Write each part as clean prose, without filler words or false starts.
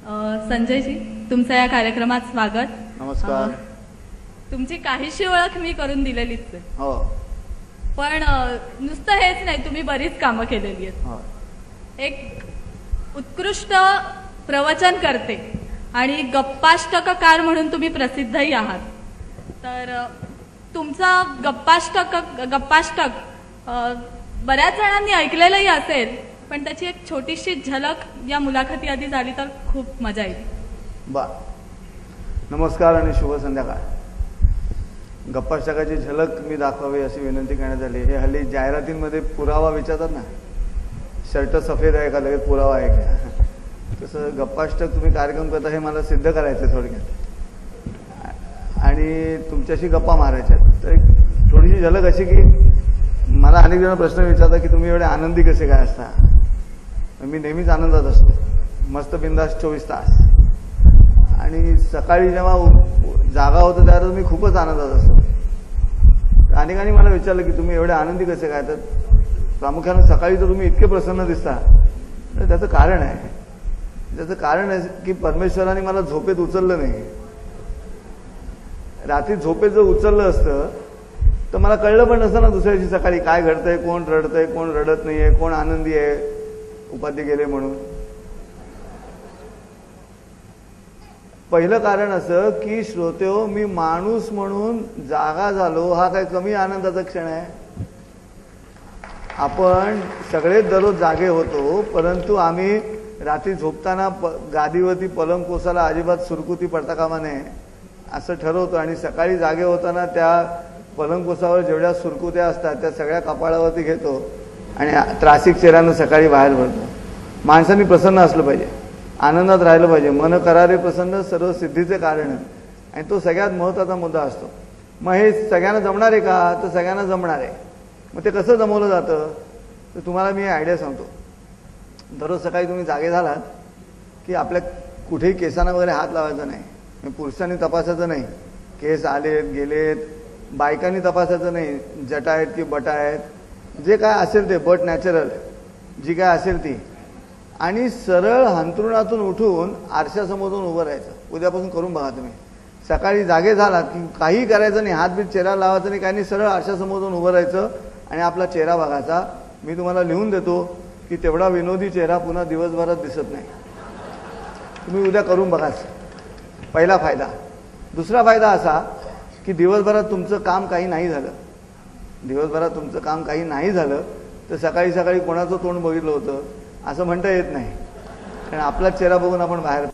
संजयजी, तुमचं या कार्यक्रमात स्वागत. नमस्कार. तुमची काहीशी ओळख मी करून दिलेलीच आहे. हो. पण नुसतं हेच नाही, तुम्ही बरीच कामं केलेली आहेत. हो. एक उत्कृष्ट प्रवचन करते आणि गप्पाष्टककार म्हणून तुम्ही प्रसिद्धही आहात. तर तुमचा गप्पाष्टक बऱ्याच जणांनी ऐकलेलंही असेल, पण त्याची एक छोटीशी झलक या मुलाखती आधी झाली तर खूप मजा येईल. बा नमस्कार आणि शुभ संध्याकाळ. गप्पाष्टकाची झलक मी दाखवावी अशी विनंती करण्यात आली. हे हल्ली जाहिरातींमध्ये पुरावा विचारतात ना, शर्ट सफेद आहे का लगेच पुरावा आहे का, तसं गप्पाष्टक तुम्ही कार्यक्रम करता हे मला सिद्ध करायचं थोडक्यात आणि तुमच्याशी गप्पा मारायच्या. तर एक थोडीशी झलक अशी की मला अनेक जण प्रश्न विचारतात की तुम्ही एवढे आनंदी कसे काय असता. मी नेहमीच आनंदात असतो, मस्त बिंदास 24 तास. आणि सकाळी जेव्हा जागा होतो त्यावेळेस मी खूपच आनंदात असतो. अनेकांनी मला विचारलं की तुम्ही एवढे आनंदी कसे काय. तर प्रामुख्याने सकाळी तर तुम्ही इतके प्रसन्न दिसता, तर त्याचं कारण आहे. त्याचं कारण आहे की परमेश्वराने मला झोपेत उचललं नाही. रात्री झोपेत जर उचललं असतं तर मला कळलं पण नसतं ना दुसऱ्या दिवशी सकाळी काय घडतंय, कोण रडतंय, कोण रडत नाहीये, कोण आनंदी आहे उपाधी गेले म्हणून. पहिलं कारण असं की श्रोतेहो, मी माणूस म्हणून जागा झालो हा काय कमी आनंदाचा क्षण आहे. आपण सगळेच दररोज जागे होतो, परंतु आम्ही रात्री झोपताना गादीवरती पलंग कोसाला अजिबात सुरकुती पडता कामा नये असं ठरवतो आणि सकाळी जागे होताना त्या पलंग कोसावर जेवढ्या सुरकुत्या असतात त्या सगळ्या कपाळावरती घेतो आणि त्रासिक चेहऱ्यानं सकाळी बाहेर पडतो. माणसांनी प्रसन्न असलं पाहिजे, आनंदात राहिलं पाहिजे. मन करारे प्रसन्न सर्व सिद्धीचे कारण, आणि तो सगळ्यात महत्त्वाचा मुद्दा असतो. मग हे सगळ्यांना जमणार आहे का, तर सगळ्यांना जमणार आहे. मग ते कसं जमवलं जातं तर तुम्हाला मी आयडिया सांगतो. दररोज सकाळी तुम्ही जागे झालात की आपल्या कुठेही केसांना वगैरे हात लावायचा नाही. पुरुषांनी तपासायचं नाही केस आलेत गेलेत, बायकांनी तपासायचं नाही जटा आहेत की बटा आहेत, जे काय असेल ते बट नॅचरल जी काय असेल ती, आणि सरळ अंथरुणातून उठून आरशासमोरून उभं राहायचं. उद्यापासून करून बघा तुम्ही. सकाळी जागे झालात की काही करायचं नाही, हात बीत चेहरा लावायचं नाही, काही नाही, सरळ आरशासमोरून उभं राहायचं आणि आपला चेहरा बघायचा. मी तुम्हाला लिहून देतो की तेवढा विनोदी चेहरा पुन्हा दिवसभरात दिसत नाही. तुम्ही उद्या करून बघाच. पहिला फायदा. दुसरा फायदा असा की दिवसभरात तुमचं काम काही नाही झालं, दिवसभरात तुमचं काम काही नाही झालं तर सकाळी सकाळी कोणाचं तोंड बघितलं होतं असं म्हणता येत नाही, कारण आपलाच चेहरा बघून आपण बाहेर.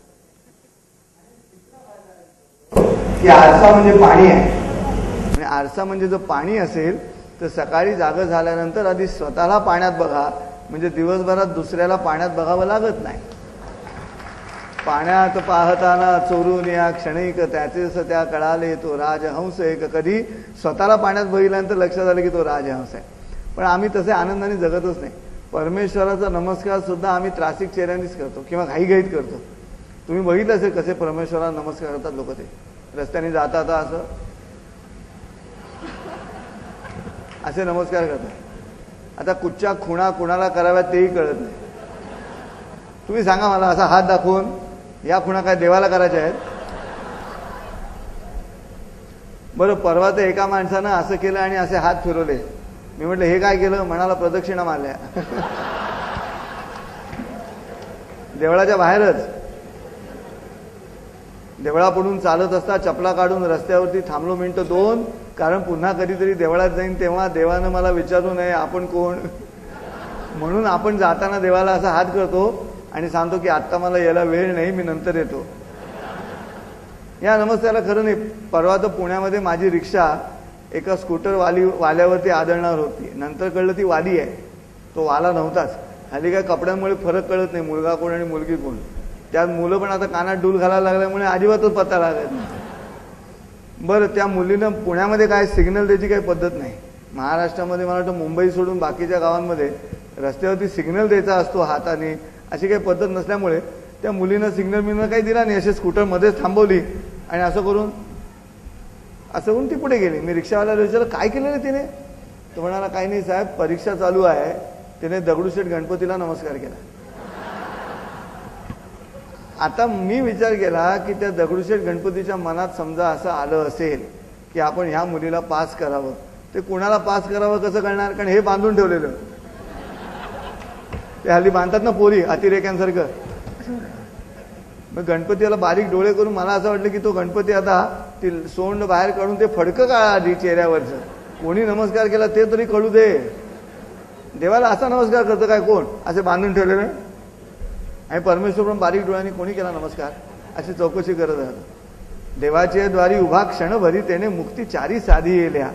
की आरसा म्हणजे पाणी आहे, आणि आरसा म्हणजे जर पाणी असेल तर सकाळी जागं झाल्यानंतर आधी स्वतःला पाण्यात बघा, म्हणजे दिवसभरात दुसऱ्याला पाण्यात बघावं लागत नाही. पाण्यात पाहताना चोरून या क्षणिक त्याचेच त्या कळाले तो राजहंस एक. कधी स्वतःला पाण्यात बघितल्यानंतर लक्षात आलं की तो राजहंस आहे. पण आम्ही तसे आनंदाने जगतच नाही. परमेश्वराचा नमस्कार सुद्धा आम्ही त्रासिक चेहऱ्यानेच करतो किंवा घाईघाईत करतो. तुम्ही बघितलं असेल कसे परमेश्वराला नमस्कार करतात लोक. ते रस्त्याने जाता असं असे नमस्कार करतात. आता कुठच्या खुणा कुणाला कराव्यात तेही कळत नाही. तुम्ही सांगा मला, असा हात दाखवून या खुणा काय देवाला करायच्या आहेत. बरं, परवा तर एका माणसानं असं केलं आणि असे हात फिरवले. मी म्हटलं हे काय केलं, म्हणाला प्रदक्षिणा मारल्या. देवळाच्या बाहेरच. देवळापुढून चालत असता चपला काढून रस्त्यावरती थांबलो मिनिटं 2, कारण पुन्हा कधीतरी देवळात जाईन तेव्हा देवानं मला विचारू नये आपण कोण. म्हणून आपण जाताना देवाला असा हात करतो आणि सांगतो की आत्ता मला यायला वेळ नाही, मी नंतर येतो. या नमस्काराला खरं नाही. परवा तर पुण्यामध्ये माझी रिक्षा एका स्कूटर वाल्यावरती आदळणार होती. नंतर कळलं ती वाली आहे, तो वाला नव्हताच. हल्ली काय कपड्यांमुळे फरक कळत नाही, मुलगा कोण आणि मुलगी कोण. त्यात मुलं पण आता कानात डूल घालायला लागल्यामुळे अजिबातच पत्ता लागत नाही. बरं, त्या मुलीनं पुण्यामध्ये काय सिग्नल द्यायची काही पद्धत नाही. महाराष्ट्रामध्ये मला वाटतं मुंबई सोडून बाकीच्या गावांमध्ये रस्त्यावरती सिग्नल द्यायचा असतो हाताने, अशी काही पद्धत नसल्यामुळे त्या मुलीनं सिग्नल मिळणं काही दिला नाही. असे स्कूटर मध्येच थांबवली आणि असं करून ती पुढे गेली. मी रिक्षावाल्याला विचारलं काय केलेलं तिने. तो म्हणाला काही नाही साहेब, परीक्षा चालू आहे. तिने दगडूशेठ गणपतीला नमस्कार केला. आता मी विचार केला की त्या दगडूशेठ गणपतीच्या मनात समजा असं आलं असेल की आपण ह्या मुलीला पास करावं, ते कुणाला पास करावं कसं कळणार? कारण हे बांधून ठेवलेलं, ते हल्ली बांधतात ना पोरी अतिरेक्यांसारखं. मग गणपतीला बारीक डोळे करून मला असं वाटलं की तो गणपती आता ती सोंड बाहेर काढून ते फडकं काढा आधी चेहऱ्यावरचं, कोणी नमस्कार केला ते तरी कळू दे. देवाला असा नमस्कार करतं काय कोण? असे बांधून ठेवलेलं. आणि परमेश्वर पण बारीक डोळ्यांनी कोणी केला नमस्कार अशी चौकशी करत राहतो. देवाचे द्वारी उभा क्षणभरी त्याने मुक्ती चारी साधी येल्या,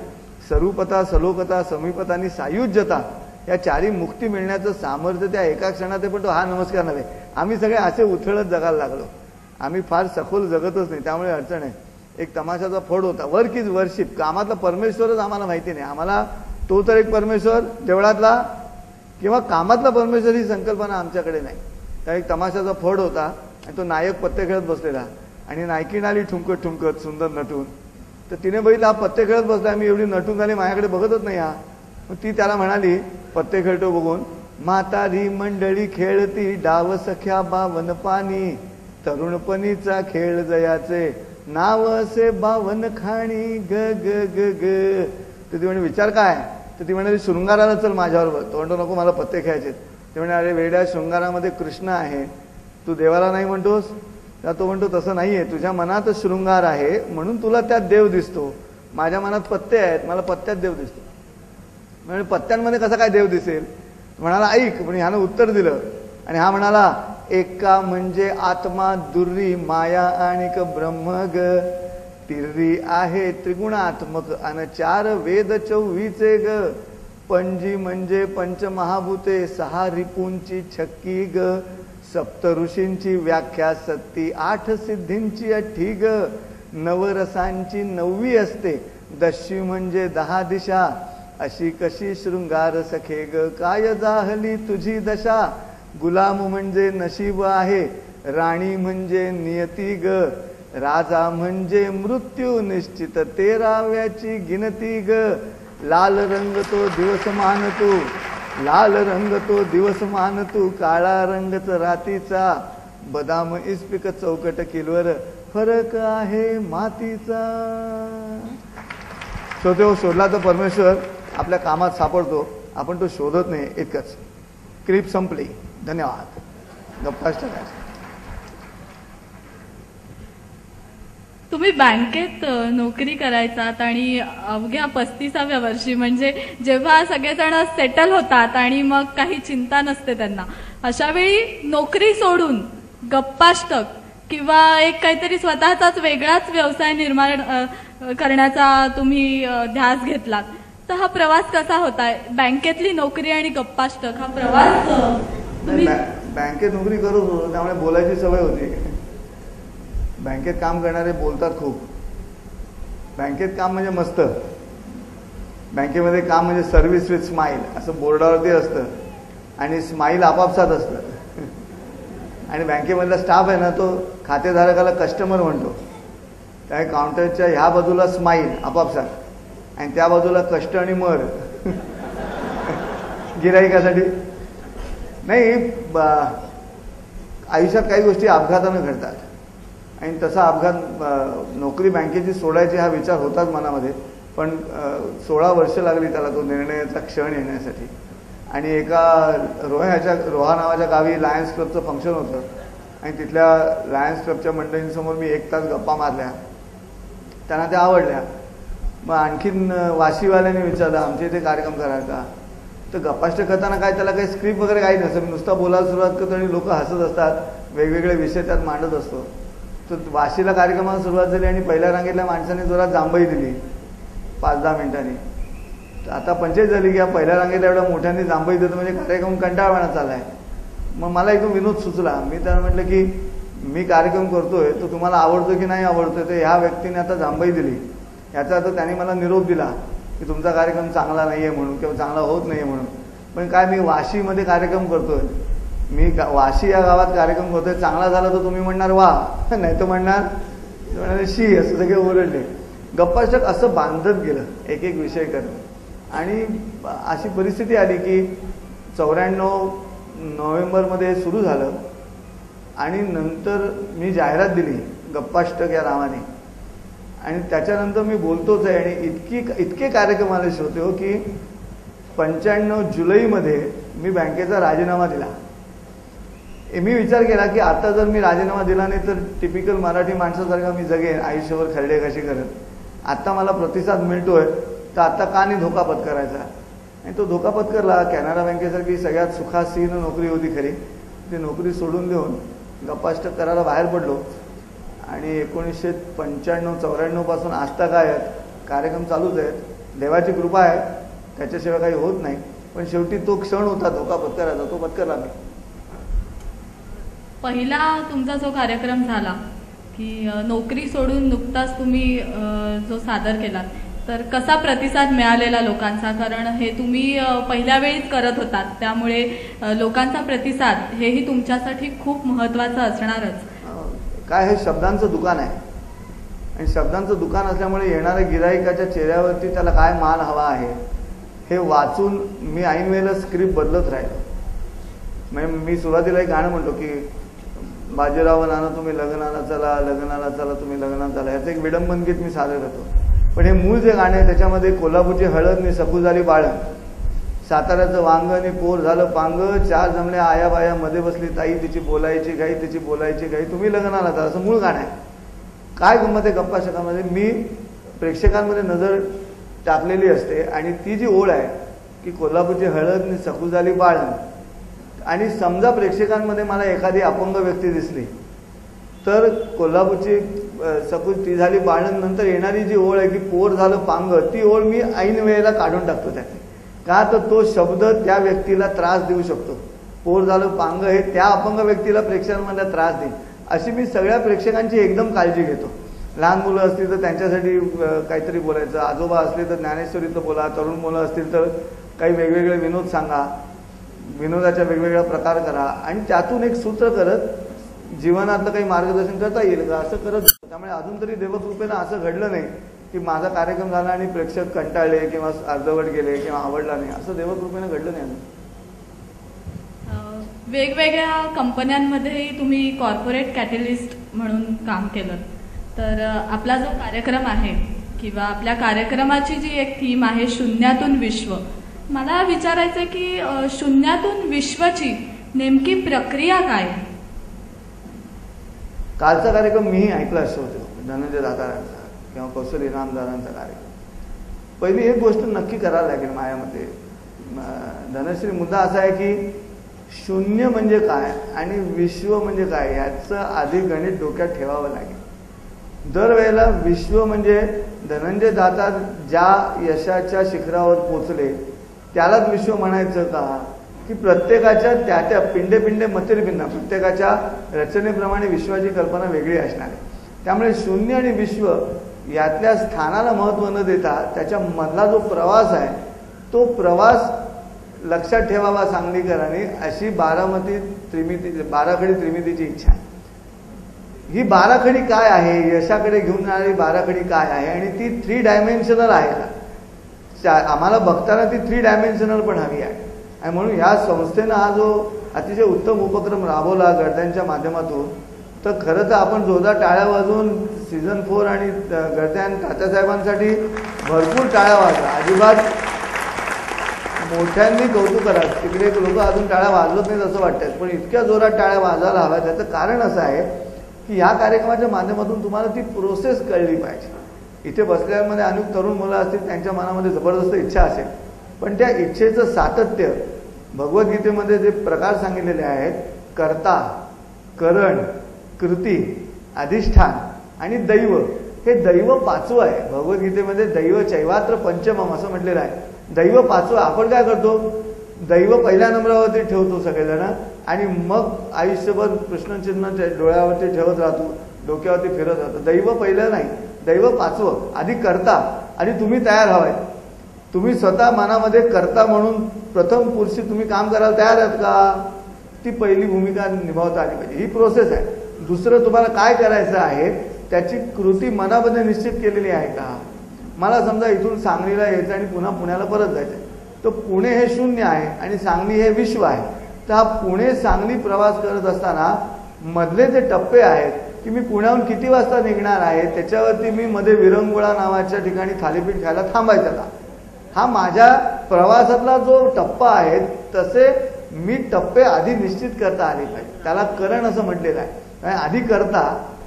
स्वरूपता सलोकता समीपता आणि सायुज्यता या चारी मुक्ती मिळण्याचं सामर्थ्य त्या एका क्षणात आहे. पण तो हा नमस्कार नव्हे. आम्ही सगळे असे उथळत जगायला लागलो. आम्ही फार सखोल जगतच नाही, त्यामुळे अडचण आहे. एक तमाशाचा फोड होता, वर्क इज वर्शिप. कामातला परमेश्वरच आम्हाला माहिती नाही. आम्हाला तो तर एक परमेश्वर देवळातला किंवा कामातला परमेश्वर ही संकल्पना आमच्याकडे नाही. त्या एक तमाशाचा फोड होता आणि तो नायक पत्ते खेळत बसलेला आणि नायकीन आली ठुमकत ठुमकत सुंदर नटून. तर तिने बघितलं हा पत्ते खेळत बसला, मी एवढी नटून झाली माझ्याकडे बघतच नाही हा. मग ती त्याला म्हणाली पत्ते खेळतो बघून, म्हातारी मंडळी खेळती डाव सख्या बावन पाणी, तरुणपणीचा खेळ जयाचे नाव असे बावन खाणी ग ग ग ग. तर ती म्हणे विचार काय? तर ती म्हणाली शृंगाराला चल माझ्याबरोबर. तो म्हणतो नको मला पत्ते खेळायचे. ते म्हणे अरे वेड्या शृंगारामध्ये कृष्ण आहे, तू देवाला नाही म्हणतोस? तर तो म्हणतो तसं नाहीये, तुझ्या मनात शृंगार आहे म्हणून तुला त्यात देव दिसतो. माझ्या मनात पत्ते आहेत, मला पत्त्यात देव दिसतो. म्हणजे पत्त्यांमध्ये कसा काय देव दिसेल? म्हणाला ऐक. पण ह्यानं उत्तर दिलं आणि हा म्हणाला एका म्हणजे आत्मा दुर्री माया आणिक ब्रह्म ग, तिर्री आहे त्रिगुणात्मक अन चार वेद 24 ग, पंजी म्हणजे पंचमहाभूते 6 रिपूंची छक्की ग, सप्त ऋषींची व्याख्या 7 सिद्धींची 8 ग, नवरसांची 9 असते, दशी म्हणजे 10 दिशा, अशी कशी शृंगार सखे ग, काय जाहली तुझी दशा, गुलाम म्हणजे नशीब आहे, राणी म्हणजे नियती ग, राजा म्हणजे मृत्यू निश्चित 13व्याची गिनती ग, लाल रंग तो दिवस मानतो, लाल रंग तो दिवस मानतो, काळा रंगच रातीचा, बदाम इस्पिक चौकट किलवर फरक आहे मातीचा. तो शोधला तर परमेश्वर आपल्या कामात सापडतो, आपण तो शोधत नाही इतकंच. क्लिप संपली. धन्यवाद. गप्पाष्ट तुम्ही बँकेत नोकरी करायचात आणि अवघ्या 35व्या वर्षी म्हणजे जेव्हा सगळेजण सेटल होतात आणि मग काही चिंता नसते त्यांना, अशा वेळी नोकरी सोडून गप्पाष्टक किंवा एक काहीतरी स्वतःचाच वेगळाच व्यवसाय निर्माण करण्याचा तुम्ही ध्यास घेतलात. तर हा प्रवास कसा होता? बँकेतली नोकरी आणि गप्पाष्टक हा प्रवास तुम्ही बँकेत नोकरी करत होतो त्यामुळे बोलायची सवय होती. बँकेत काम करणारे बोलतात खूप. बँकेत काम म्हणजे मस्त. बँकेमध्ये काम म्हणजे सर्व्हिस विथ स्माईल असं बोर्डावरती असतं आणि स्माईल आपापसात असतं. आणि बँकेमधला स्टाफ आहे ना तो खातेधारकाला कस्टमर म्हणतो. त्या काउंटरच्या ह्या बाजूला स्माईल आपापसात आणि त्या बाजूला कष्ट आणि मर गिराईकासाठी. नाही आयुष्यात काही गोष्टी अपघातानं घडतात आणि तसा अपघात नोकरी बँकेची सोडायची हा विचार होताच मनामध्ये. पण 16 वर्ष लागली त्याला तो निर्णयाचा क्षण येण्यासाठी. आणि एका रोहा नावाच्या गावी लायन्स क्लबचं फंक्शन होतं आणि तिथल्या लायन्स क्लबच्या मंडळींसमोर मी 1 तास गप्पा मारल्या. त्यांना त्या आवडल्या. मग आणखीन वाशीवाल्याने विचारलं आमच्या इथे कार्यक्रम कराल का? तर गप्पाष्ट करताना काय त्याला काही स्क्रिप्ट वगैरे काही नसतं. मी नुसता बोलायला सुरुवात करतो आणि लोक हसत असतात. वेगवेगळे विषय त्यात मांडत असतो. तर वाशीला कार्यक्रमाला सुरुवात झाली आणि पहिल्या रांगेतल्या माणसाने जोरात जांभई दिली 5-10 मिनिटांनी. तर आता पंचायत झाली की पहिल्या रांगेतल्या एवढ्या मोठ्यांनी जांभई देतो म्हणजे कार्यक्रम कंटाळवाणा चाललाय. मग मला एकदम विनोद सुचला. मी त्याला म्हटलं की मी कार्यक्रम करतोय तो तुम्हाला आवडतो की नाही आवडतोय. तर ह्या व्यक्तीने आता जांभई दिली याचा अर्थ त्याने मला निरोप दिला की तुमचा कार्यक्रम चांगला नाहीये म्हणून किंवा चांगला होत नाहीये म्हणून. पण काय मी वाशीमध्ये कार्यक्रम करतोय, मी वाशी या गावात कार्यक्रम करतोय, चांगला झाला तर तुम्ही म्हणणार वा, नाही तर म्हणणार शी, असं सगळे ओरडले. गप्पाष्टक असं बांधत गेलं एक एक विषय करत. आणि अशी परिस्थिती आली की 94 नोव्हेंबरमध्ये सुरू झालं आणि नंतर मी जाहिरात दिली गप्पाष्टक या नावाने, आणि त्याच्यानंतर मी बोलतोच आहे. आणि इतके कार्यक्रम आले होते हो की 95 जुलैमध्ये मी बँकेचा राजीनामा दिला. मी विचार केला की आता जर मी राजीनामा दिला नाही तर टिपिकल मराठी माणसासारखा मी जगेन आयुष्यभर खरडे कशी करत. आता मला प्रतिसाद मिळतोय तर आता का नाही धोका पत्करायचा. आणि तो धोका पत्करला. कॅनरा बँकेसारखी सगळ्यात सुखासीन नोकरी होती खरी, ती नोकरी सोडून देऊन गप्पाष्टक करायला बाहेर पडलो. आणि 1995-94 पासून आजता काय कार्यक्रम चालूच आहेत. देवाची कृपा आहे, त्याच्याशिवाय काही होत नाही. पण शेवटी तो क्षण होता धोका पत्करायचा, तो पत्करला मी. पहिला तुमचा जो कार्यक्रम झाला की नोकरी सोडून नुकताच तुम्ही जो सादर केला, तर कसा प्रतिसाद मिळालेला लोकांचा? कारण हे तुम्ही पहिल्या वेळीच करत होतात, त्यामुळे लोकांचा प्रतिसाद हेही तुमच्यासाठी खूप महत्त्वाचं असणारच. काय हे शब्दांचं दुकान आहे, आणि शब्दांचं दुकान असल्यामुळे येणाऱ्या गिराईकाच्या चेहऱ्यावरती त्याला काय माल हवा आहे हे वाचून मी ऐन वेळेला स्क्रिप्ट बदलत राहिलो. म्हणजे मी सुरुवातीला एक गाणं म्हणतो की बाजीराव नाना तुम्ही लग्नाला चला, लग्नाला चला तुम्ही लग्नाला चला, ह्याचं एक विडंबन गीत मी सादर करतो. पण हे मूळ जे गाणं आहे त्याच्यामध्ये कोल्हापूरची हळद नि सकू झाली बाळण, साताऱ्याचं वांग आणि पोर झालं पांग, चार जमल्या आया बाया मध्ये बसली ताई, तिची बोलायची घाई, तिची बोलायची घाई, तुम्ही लग्नाला चला, असं मूळ गाणं आहे. काय गंमत आहे गप्पाष्टकामध्ये, मी प्रेक्षकांमध्ये नजर टाकलेली असते आणि ती जी ओळ आहे की कोल्हापूरची हळद नि सकू झाली बाळण, आणि समजा प्रेक्षकांमध्ये मला एखादी अपंग व्यक्ती दिसली तर कोल्हापूरची सकू ती झाली बाळण नंतर येणारी जी ओळ आहे की पोर झालं पांग, ती ओळ मी ऐन वेळेला काढून टाकतो त्यातली. का तर तो शब्द त्या व्यक्तीला त्रास देऊ शकतो. पोर झालं पांग हे त्या अपंग व्यक्तीला प्रेक्षकांमध्ये त्रास देईल, अशी मी सगळ्या प्रेक्षकांची एकदम काळजी घेतो. लहान मुलं असतील तर त्यांच्यासाठी काहीतरी बोलायचं, आजोबा असले तर ज्ञानेश्वरीचं बोला, तरुण मुलं असतील तर काही वेगवेगळे विनोद सांगा, विनोदाच्या वेगवेगळ्या प्रकार करा, आणि त्यातून एक सूत्र करत जीवनातलं काही मार्गदर्शन करता येईल का असं करत. त्यामुळे अजून तरी देवकृपेनं असं घडलं नाही की माझा कार्यक्रम झाला आणि प्रेक्षक कंटाळले किंवा अर्धवट गेले किंवा आवडला नाही, असं देवकृपेनं घडलं नाही. वेगवेगळ्या कंपन्यांमध्येही तुम्ही कॉर्पोरेट कॅटलिस्ट म्हणून काम केलं, तर आपला जो कार्यक्रम आहे किंवा आपल्या कार्यक्रमाची जी एक थीम आहे शून्यातून विश्व, मला विचारायचं की शून्यातून विश्वाची नेमकी प्रक्रिया काय? कालचा कार्यक्रम मीही ऐकला असतो, धनंजय दातारांचा किंवा कौशल इनामदारांचा कार्यक्रम. पहिली एक गोष्ट नक्की करायला लागेल माझ्या मते, धनश्री, मुद्दा असा आहे की शून्य म्हणजे काय आणि विश्व म्हणजे काय याचं आधी गणित डोक्यात ठेवावं लागेल. दरवेळेला विश्व म्हणजे धनंजय दातार ज्या यशाच्या शिखरावर पोचले त्यालाच विश्व म्हणायचं का, की प्रत्येकाच्या त्या त्या पिंडे पिंडे मतिर्भिन्न, प्रत्येकाच्या रचनेप्रमाणे विश्वाची कल्पना वेगळी असणार आहे. त्यामुळे शून्य आणि विश्व यातल्या स्थानाला महत्त्व न देता त्याच्या मधला जो प्रवास आहे तो प्रवास लक्षात ठेवावा सांगलीकरांनी, अशी बाराखडी त्रिमितीची इच्छा आहे. ही बाराखडी काय आहे, यशाकडे घेऊन जाणारी बाराखडी काय आहे, आणि ती 3 डायमेन्शनल आहे का? आम्हाला बघताना ती 3 डायमेन्शनल पण हवी आहे. आणि म्हणून ह्या संस्थेनं हा जो अतिशय उत्तम उपक्रम राबवला गडद्यांच्या माध्यमातून, तर खरं तर आपण जोरदार टाळ्या वाजवून सीझन 4 आणि गडद्यां तात्यासाहेबांसाठी भरपूर टाळ्या वाजवा, अजिबात मोठ्यांनी कौतुक करा. तिकडे लोक अजून टाळ्या वाजवत नाहीत असं वाटतं, पण इतक्या जोरात टाळ्या वाजवायला हव्या. त्याचं कारण असं आहे की ह्या कार्यक्रमाच्या माध्यमातून तुम्हाला ती प्रोसेस कळली पाहिजे. इथे बसल्यामध्ये अनेक तरुण मुलं असतील, त्यांच्या मनामध्ये जबरदस्त इच्छा असेल, पण त्या इच्छेचं सातत्य भगवद्गीतेमध्ये जे प्रकार सांगितलेले आहेत, कर्ता, करण, कृती, अधिष्ठान आणि दैव, हे दैव 5वं आहे. भगवद्गीतेमध्ये दैव चैवात्र पंचमम असं म्हटलेलं आहे. दैव 5वं. आपण काय करतो, दैव पहिल्या नंबरावरती ठेवतो सगळेजण, आणि मग आयुष्यभर प्रश्नचिन्ह डोळ्यावरती ठेवत राहतो, डोक्यावरती फिरत राहतो. दैव पहिलं नाही, दैव 5वं. आधी कर्ता, आणि तुम्ही तयार हवाय. तुम्ही स्वतः मनामध्ये कर्ता म्हणून प्रथम पुरुषी तुम्ही काम करायला तयार आहात का, ती पहिली भूमिका निभावता आली पाहिजे. ही प्रोसेस आहे. दुसरं, तुम्हाला काय करायचं आहे त्याची कृती मनामध्ये निश्चित केलेली आहे का. मला समजा इथून सांगलीला यायचं आणि पुन्हा पुण्याला परत जायचं, तर पुणे हे शून्य आहे आणि सांगली हे विश्व आहे. तर हा पुणे सांगली प्रवास करत असताना मधले जे टप्पे आहेत की मी पुण्याहून किती वाजता निघणार आहे त्याच्यावरती मी मध्ये विरंगुळा नावाच्या ठिकाणी थालीपीठ खायला थांबायचं का, हा माझ्या प्रवासातला जो टप्पा आहे तसे मी टप्पे आधी निश्चित करता आले पाहिजे. त्याला करण असं म्हटलेलं आहे. आधी करता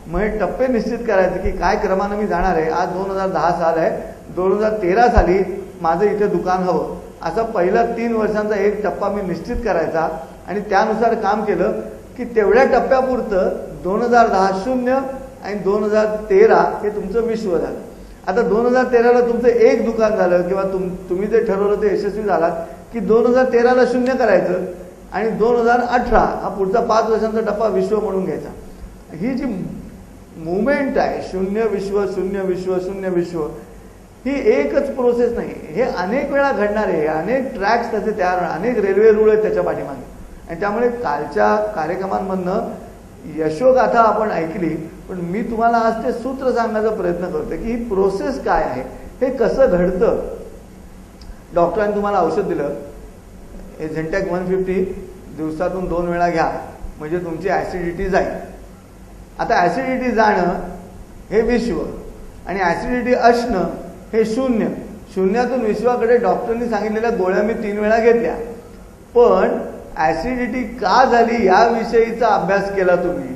मग टप्पे निश्चित करायचे की काय क्रमानं मी जाणार आहे. आज 2010 साल आहे, 2013 साली माझं इथे दुकान हवं असा पहिला 3 वर्षांचा एक टप्पा मी निश्चित करायचा आणि त्यानुसार काम केलं की तेवढ्या टप्प्यापुरतं 2010 0 आणि 2013 हे तुमचं विश्व झालं. आता 2013ला तुमचं एक दुकान झालं किंवा तुम्ही जे ठरवलं ते यशस्वी झालात की 2013ला 0 करायचं आणि 2018 हा पुढचा 5 वर्षांचा टप्पा विश्व म्हणून घ्यायचा. ही जी मुवमेंट आहे 0 विश्व 0 विश्व 0 विश्व ही एकच प्रोसेस नाही, हे अनेक वेळा घडणार आहे. अनेक ट्रॅक्स त्याचे तयार होणार, अनेक रेल्वे रूळ आहेत त्याच्या पाठीमागे आणि त्यामुळे कालच्या कार्यक्रमांमधनं यशोगाथा आपण ऐकली, पण मी तुम्हाला आज ते सूत्र सांगण्याचा प्रयत्न करतोय की ही प्रोसेस काय आहे, हे कसं घडतं. डॉक्टरांनी तुम्हाला औषध दिलं, हे झेंटॅक 150 दिवसातून 2 वेळा घ्या म्हणजे तुमची ऍसिडिटी जाईल. आता ऍसिडिटी जाणं हे विश्व आणि ऍसिडिटी असणं हे 0. शून्यातून विश्वाकडे डॉक्टरनी सांगितलेल्या गोळ्या मी 3 वेळा घेतल्या, पण ऍसिडिटी का झाली याविषयीचा अभ्यास केला तुम्ही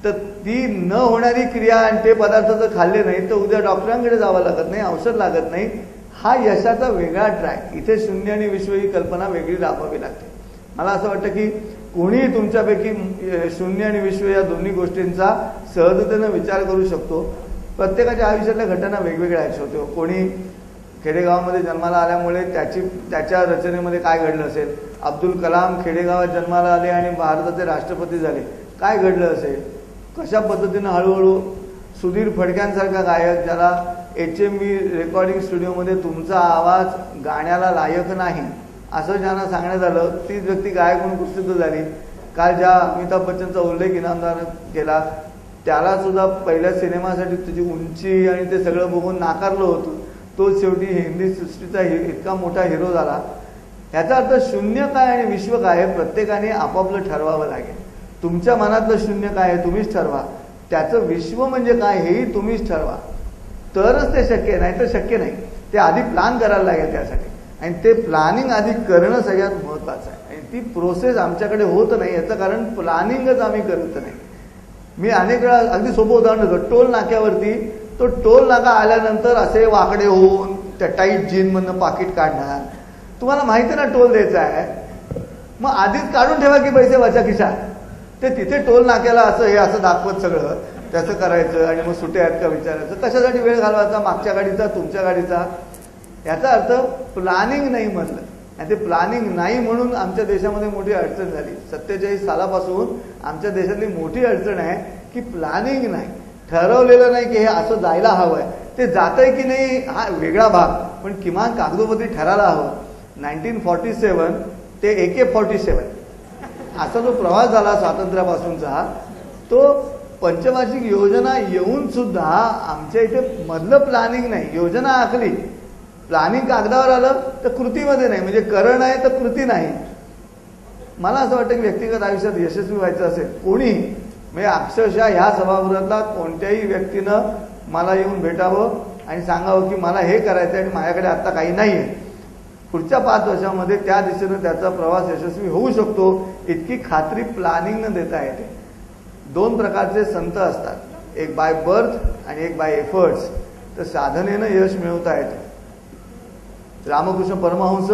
तर ती न होणारी क्रिया आणि ते पदार्थ जर खाल्ले नाही तर उद्या डॉक्टरांकडे जावं लागत नाही, औषध लागत नाही. हा यशाचा वेगळा ट्रॅक. इथे 0 आणि विश्व ही कल्पना वेगळी राबवावी लागते. मला असं वाटतं की कोणीही तुमच्यापैकी 0 आणि विश्व या दोन्ही गोष्टींचा सहजतेनं विचार करू शकतो. प्रत्येकाच्या आयुष्यातल्या घटना वेगवेगळ्या होत्या. कोणी खेडेगावामध्ये जन्माला आल्यामुळे त्याच्या रचनेमध्ये काय घडलं असेल. अब्दुल कलाम खेडेगावात जन्माला आले आणि भारताचे राष्ट्रपती झाले, काय घडलं असेल. कशा पद्धतीनं हळूहळू सुधीर फडक्यांसारखा गायक ज्याला HMV रेकॉर्डिंग स्टुडिओमध्ये तुमचा आवाज गाण्याला लायक नाही असं ज्यांना सांगण्यात आलं, तीच व्यक्ती गायक म्हणून प्रसिद्ध झाली. काल ज्या अमिताभ बच्चनचा उल्लेख इनामदारानं केला त्याला सुद्धा पहिल्या सिनेमासाठी तुझी उंची आणि ते सगळं बघून नाकारलं होतं, तो शेवटी हिंदी सृष्टीचा इतका मोठा हिरो झाला. ह्याचा अर्थ 0 काय आणि विश्व काय हे प्रत्येकाने आपापलं ठरवावं लागेल. तुमच्या मनातलं 0 काय आहे तुम्हीच ठरवा, त्याचं विश्व म्हणजे काय हेही तुम्हीच ठरवा, तरच ते शक्य आहे, नाही तर शक्य नाही. ते आधी प्लॅन करायला लागेल त्यासाठी आणि ते प्लॅनिंग आधी करणं सगळ्यात महत्वाचं आहे. आणि ती प्रोसेस आमच्याकडे होत नाही याचं कारण प्लॅनिंगच आम्ही करत नाही. मी अनेक वेळा अगदी सोपं उदाहरण देतो. टोल नाक्यावरती तो टोल नाका आल्यानंतर असे वाकडे होऊन त्या टाईट जीनमधनं पाकिट काढणार. तुम्हाला माहिती ना टोल द्यायचा आहे, मग आधीच काढून ठेवा की पैसे वरच्या खिशात. ते तिथे टोल नाक्याला असं हे असं दाखवत सगळं त्याचं करायचं आणि मग सुटे आहेत का विचारायचं. कशासाठी वेळ घालवायचा मागच्या गाडीचा तुमच्या गाडीचा. याचा अर्थ प्लॅनिंग नाही म्हटलं आणि ते प्लॅनिंग नाही म्हणून आमच्या देशामध्ये मोठी अडचण झाली. 47 सालापासून आमच्या देशातली मोठी अडचण आहे की प्लॅनिंग नाही, ठरवलेलं नाही की हे असं जायला हवंय. ते जातंय की नाही हा वेगळा भाग, पण किमान कागदोपत्री ठरायला हवं. 1947 ते AK-47 असा जो प्रवास झाला स्वातंत्र्यापासूनचा, तो पंचवार्षिक योजना येऊन सुद्धा आमच्या इथे मधलं प्लॅनिंग नाही. योजना आखली, प्लॅनिंग कागदावर आलं तर कृतीमध्ये नाही, म्हणजे करण आहे तर कृती नाही. मला असं वाटतं की व्यक्तिगत आयुष्यात यशस्वी व्हायचं असेल कोणी म्हणजे अक्षरशः ह्या सभागृहातला कोणत्याही व्यक्तीनं मला येऊन भेटावं आणि सांगावं की मला हे करायचं आहे आणि माझ्याकडे आत्ता काही नाही आहे. पुढच्या 5 वर्षामध्ये त्या दिशेनं त्याचा प्रवास यशस्वी होऊ शकतो इतकी खात्री प्लॅनिंगनं देता येते. 2 प्रकारचे संत असतात, एक बाय बर्थ आणि एक बाय एफर्ट्स. तर साधनेनं यश मिळवता येते. रामकृष्ण परमहंस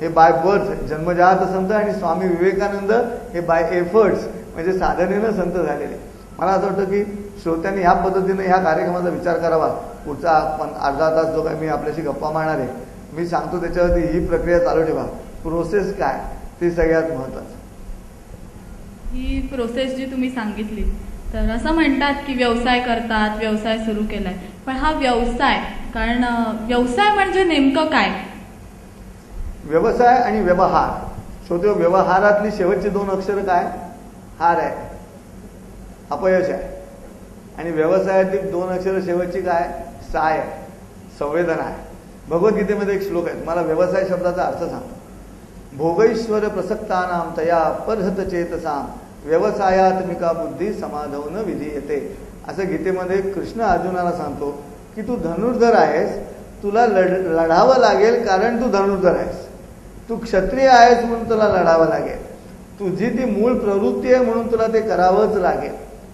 हे बाय बर्थ जन्मजात संत आणि स्वामी विवेकानंद हे बाय एफर्ट्स म्हणजे साधनेनं संत झालेले. मला असं वाटतं की श्रोत्यांनी ह्या पद्धतीने ह्या कार्यक्रमाचा विचार करावा. पुढचा अर्धा तास जो काही मी आपल्याशी गप्पा मारणार आहे मी सांगतो त्याच्यावरती ही प्रक्रिया चालू ठेवा. प्रोसेस काय ते सगळ्यात महत्वाचं. ही प्रोसेस जी तुम्ही सांगितली तर असं म्हणतात की व्यवसाय करतात, व्यवसाय सुरू केलाय, पण हा व्यवसाय कारण व्यवसाय म्हणजे नेमकं काय. व्यवसाय आणि व्यवहार. श्रोते, व्यवहारातली शेवटची 2 अक्षर काय, हार आहे, अपयश आहे. आणि व्यवसायातली 2 अक्षर शेवटची काय, साय आहे, संवेदना आहे. भगवद्गीतेमध्ये एक श्लोक आहे, मला व्यवसाय शब्दाचा अर्थ सांगतो. भोगैश्वर प्रसक्तानां तया परहत चेतसां व्यवसायात्मिका बुद्धी समाधवून विधीयते. असं गीतेमध्ये कृष्ण अर्जुनाला सांगतो की तू धनुर्धर आहेस, तुला लढावं लागेल कारण तू धनुर्धर आहेस. तू क्षत्रिय आहेस म्हणून तुला लढावं लागेल. तुझी ती मूळ प्रवृत्ती आहे म्हणून तुला ते करावंच लागेल.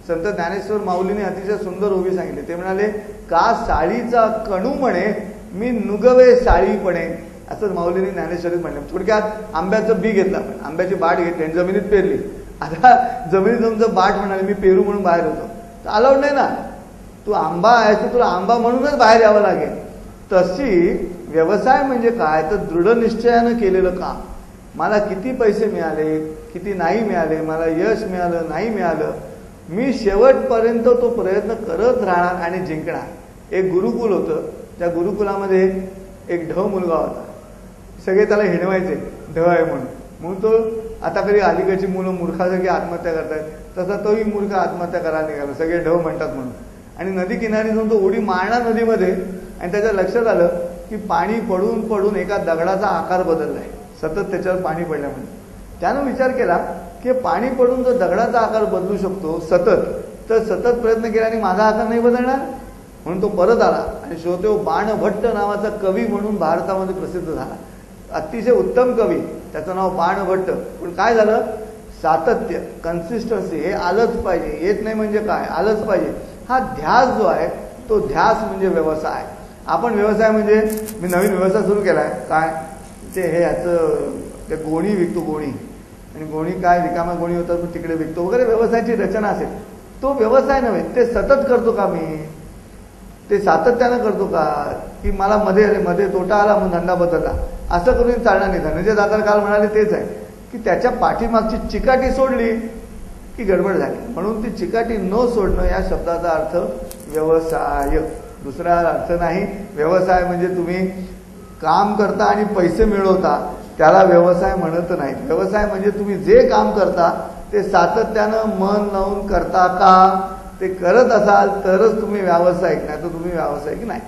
संत ज्ञानेश्वर माऊलीने अतिशय सुंदर ओवी सांगितली. ते म्हणाले, का साळीचा कणू म्हणे मी नुगवे साळीपणे. असं माऊलीने ज्ञानेश्वरीत म्हणलं. थोडक्यात आंब्याचं बी घेतलं, आपण आंब्याची बाट घेतली आणि जमिनीत पेरली. आता जमिनीत जाऊन जर बाट म्हणाले मी पेरू म्हणून बाहेर होतो तर अलाउड नाही ना. तू आंबा आहे तर तुला आंबा म्हणूनच बाहेर यावं लागेल. तशी व्यवसाय म्हणजे काय तर दृढ निश्चयानं केलेलं काम. मला किती पैसे मिळाले किती नाही मिळाले, मला यश मिळालं नाही मिळालं, मी शेवटपर्यंत तो प्रयत्न करत राहणार आणि जिंकणार. एक गुरुकुल होतं. त्या गुरुकुलामध्ये एक ढ मुलगा होता. सगळे त्याला हिणवायचे ढ आहे म्हणून तो आता कधी अलीकडची मुलं मूर्खासारखी आत्महत्या करतायत तसा तोही मूर्ख आत्महत्या करायला निघाला. सगळे ढ म्हणतात म्हणून. आणि नदी किनारी जाऊन तो उडी मारणार नदीमध्ये आणि त्याच्या लक्षात आलं की पाणी पडून पडून एका दगडाचा आकार बदललाय. सतत त्याच्यावर पाणी पडल्यामुळे त्यानं विचार केला की पाणी पडून जर दगडाचा आकार बदलू शकतो सतत, तर सतत प्रयत्न केल्याने माझा आकार नाही बदलणार. म्हणून तो परत आला आणि शेवटी बाणभट्ट नावाचा कवी म्हणून भारतामध्ये प्रसिद्ध झाला. अतिशय उत्तम कवी, त्याचं नाव बाणभट्ट. पण काय झालं, सातत्य कन्सिस्टन्सी हे आलंच पाहिजे. येत नाही म्हणजे काय, आलंच पाहिजे. हा ध्यास जो आहे तो ध्यास म्हणजे व्यवसाय. आपण व्यवसाय म्हणजे मी नवीन व्यवसाय सुरू केलाय काय ते हे याचं ते गोणी विकतो, गोणी. आणि गोणी काय रिकाम्या गोणी होतात तिकडे विकतो वगैरे व्यवसायाची रचना असेल. तो व्यवसाय नव्हे. ते सतत करतो का मी, ते सातत्यानं करतो का, की मला मध्ये तोटा आला म्हणून धंदा बदलला, असं करून चालणार नाही. धनंजय दादा काल म्हणाले तेच आहे की त्याच्या पाठीमागची चिकाटी सोडली की गडबड झाली. म्हणून ती चिकाटी न सोडणं या शब्दाचा अर्थ व्यवसाय, दुसरा अर्थ नाही. व्यवसाय म्हणजे तुम्ही काम करता आणि पैसे मिळवता त्याला व्यवसाय म्हणत नाही. व्यवसाय म्हणजे तुम्ही जे काम करता ते सातत्यानं मन लावून करता का, ते करत असाल तरच तुम्ही व्यावसायिक, नाही तर तुम्ही व्यावसायिक नाही.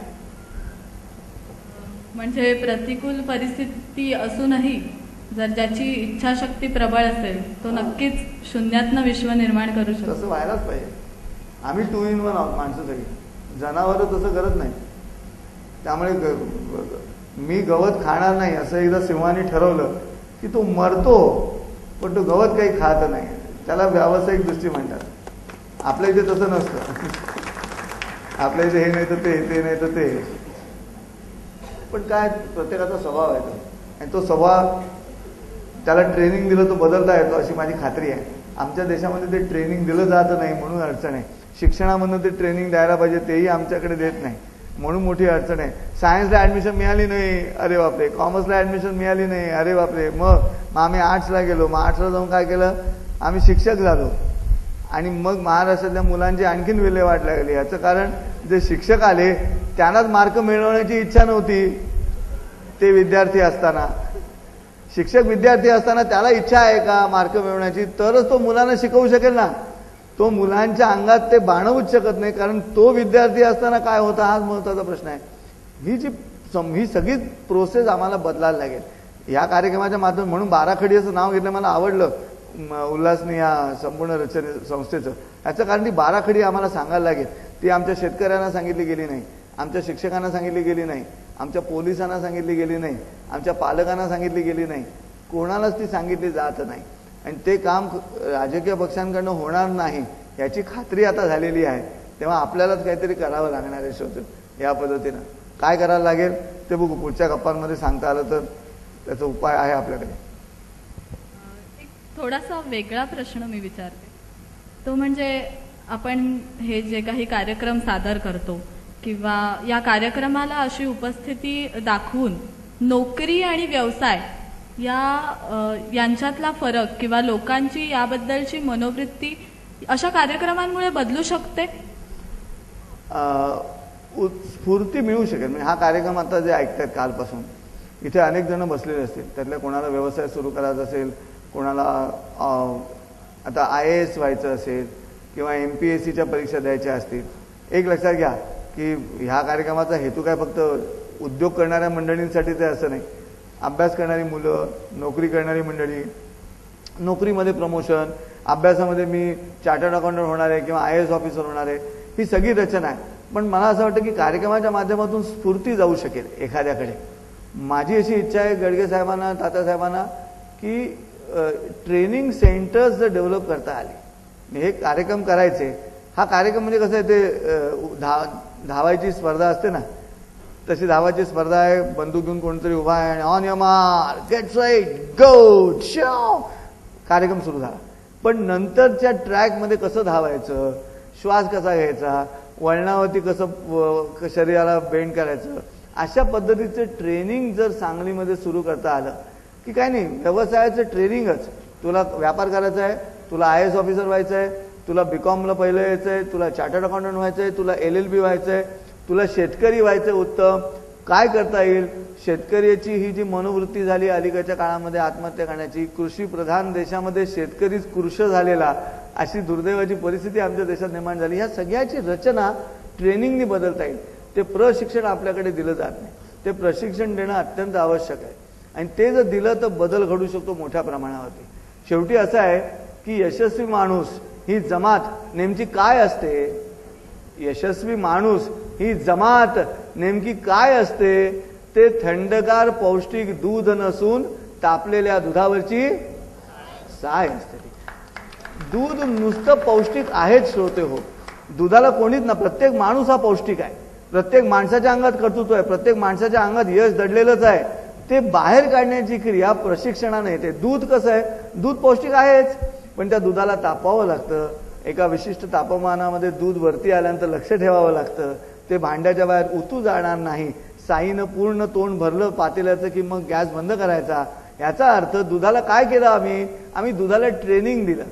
म्हणजे प्रतिकूल परिस्थिती असूनही जर ज्याची इच्छाशक्ती प्रबळ असेल तो नक्कीच शून्यातनं विश्व निर्माण करू शकतो. तसं व्हायलाच पाहिजे. आम्ही 2 in 1 आहोत माणसं सगळी. जनावरं तसं करत नाही. त्यामुळे मी गवत खाणार नाही असं एकदा सिंहाने ठरवलं की तो मरतो पण तो गवत काही खात नाही. त्याला व्यावसायिक दृष्टी म्हणतात. आपल्या इथे तसं नसतं. आपल्या इथे हे नाही तर ते नाही तर ते. पण काय प्रत्येकाचा स्वभाव आहे तो, आणि तो स्वभाव त्याला ट्रेनिंग दिलं तो बदलता येतो अशी माझी खात्री आहे. आमच्या देशामध्ये ते ट्रेनिंग दिलं जात नाही म्हणून अडचण आहे. शिक्षणामधून ते ट्रेनिंग द्यायला पाहिजे तेही आमच्याकडे देत नाही म्हणून मोठी अडचण आहे. सायन्सला ऍडमिशन मिळाली नाही, अरे बापरे. कॉमर्सला ऍडमिशन मिळाली नाही, अरे बापरे. मग आम्ही आर्ट्सला गेलो. मग आर्ट्सला जाऊन काय केलं, आम्ही शिक्षक झालो. आणि मग महाराष्ट्रातल्या मुलांची आणखीन विल्हेवाट लागली. याचं कारण जे शिक्षक आले त्यांनाच मार्क मिळवण्याची इच्छा नव्हती. ते विद्यार्थी असताना, शिक्षक विद्यार्थी असताना त्याला इच्छा आहे का मार्क मिळवण्याची, तरच तो मुलांना शिकवू शकेल ना. तो मुलांच्या अंगात ते बाणवूच शकत नाही, कारण तो विद्यार्थी असताना काय होता हाच महत्वाचा प्रश्न आहे. ही सगळी प्रोसेस आम्हाला बदलायला लागेल या कार्यक्रमाच्या माध्यमातून. म्हणून बाराखडी असं नाव घेतलं मला आवडलं उल्हासने या संपूर्ण रचने संस्थेचं. याचं कारण ती बाराखडी आम्हाला सांगायला लागेल. ती आमच्या शेतकऱ्यांना सांगितली गेली नाही, आमच्या शिक्षकांना सांगितली गेली नाही, आमच्या पोलिसांना सांगितली गेली नाही, आमच्या पालकांना सांगितली गेली नाही, कोणालाच ती सांगितली जात नाही. आणि ते काम राजकीय पक्षांकडनं होणार नाही याची खात्री आता झालेली आहे. तेव्हा आपल्यालाच काहीतरी करावं लागणार आहे. शोधून या पद्धतीनं काय करायला लागेल ते बघू. पुढच्या गप्पांमध्ये सांगता आलं तर त्याचा उपाय आहे आपल्याकडे. एक थोडासा वेगळा प्रश्न मी विचारते. तो म्हणजे आपण हे जे काही कार्यक्रम सादर करतो किंवा या कार्यक्रमाला अशी उपस्थिती दाखवून नोकरी आणि व्यवसाय यांच्यातला फरक किंवा लोकांची याबद्दलची मनोवृत्ती अशा कार्यक्रमांमुळे बदलू शकते. स्फूर्ती मिळू शकेल. म्हणजे हा कार्यक्रम आता जे ऐकतात कालपासून इथे अनेक जण बसलेले असतील. त्यातल्या कोणाला व्यवसाय सुरू करायचा असेल, कोणाला आता IAS व्हायचं असेल किंवा MPSCच्या परीक्षा द्यायच्या असतील. एक लक्षात घ्या की ह्या कार्यक्रमाचा हेतू काय फक्त उद्योग करणाऱ्या मंडळींसाठी ते असं नाही. अभ्यास करणारी मुलं, नोकरी करणारी मंडळी, नोकरीमध्ये प्रमोशन अभ्यासामध्ये मी चार्टर्ड अकाउंटंट होणार आहे किंवा IAS ऑफिसर होणार आहे, ही सगळी रचना आहे. पण मला असं वाटतं की कार्यक्रमाच्या माध्यमातून स्फूर्ती जाऊ शकेल एखाद्याकडे. माझी अशी इच्छा आहे गडगे साहेबांना, तात्यासाहेबांना, की ट्रेनिंग सेंटर्स जर डेव्हलप करता आले, हे कार्यक्रम करायचे. हा कार्यक्रम म्हणजे कसं आहे, ते धावायची स्पर्धा असते ना, तशी धावायची स्पर्धा आहे. बंदूक घेऊन कोणतरी उभा आहे आणि on your mark get right go show, कार्यक्रम सुरू झाला. पण नंतरच्या ट्रॅकमध्ये कसं धावायचं, श्वास कसा घ्यायचा, वळणावरती कसं शरीराला बेंड करायचं, अशा पद्धतीचं ट्रेनिंग जर सांगलीमध्ये सुरू करता आलं की काय नाही, व्यवसायाचं ट्रेनिंगच. तुला व्यापार करायचा आहे, तुला IAS ऑफिसर व्हायचं आहे, तुला BComला पहिलं यायचं आहे, तुला चार्टर्ड अकाउंटंट व्हायचं आहे, तुला LLB व्हायचं आहे, तुला शेतकरी व्हायचं उत्तम, काय करता येईल. शेतकऱ्याची ही जी मनोवृत्ती झाली अलीकडच्या काळामध्ये आत्महत्या करण्याची, कृषी प्रधान देशामध्ये शेतकरीच कृश झालेला, अशी दुर्दैवाची परिस्थिती आमच्या देशात निर्माण झाली. ह्या सगळ्याची रचना ट्रेनिंगनी बदलता येईल. ते प्रशिक्षण आपल्याकडे दिलं जात नाही, ते प्रशिक्षण देणं अत्यंत आवश्यक आहे. आणि ते जर दिलं तर बदल घडू शकतो मोठ्या प्रमाणावरती. शेवटी असं आहे की यशस्वी माणूस ही जमात नेमकी काय असते, यशस्वी माणूस ही जमात नेमकी काय असते, ते थंडगार पौष्टिक दूध नसून तापलेल्या दुधावरची साय असते. दूध नुसतं पौष्टिक आहेच श्रोते हो, दुधाला कोणीच ना, प्रत्येक माणूस हा पौष्टिक आहे, प्रत्येक माणसाच्या अंगात कर्तृत्व आहे, प्रत्येक माणसाच्या अंगात यश दडलेलंच आहे. ते बाहेर काढण्याची क्रिया प्रशिक्षणाने येते. दूध कसं आहे, दूध पौष्टिक आहेच, पण त्या दुधाला तापवावं लागतं. एका विशिष्ट तापमानामध्ये दूध वरती आल्यानंतर लक्ष ठेवावं लागतं. ते भांड्याच्या बाहेर उतू जाणार नाही. साईनं पूर्ण तोंड भरलं पातेल्याचं की मग गॅस बंद करायचा. याचा अर्थ दुधाला काय केलं आम्ही दुधाला ट्रेनिंग दिलं.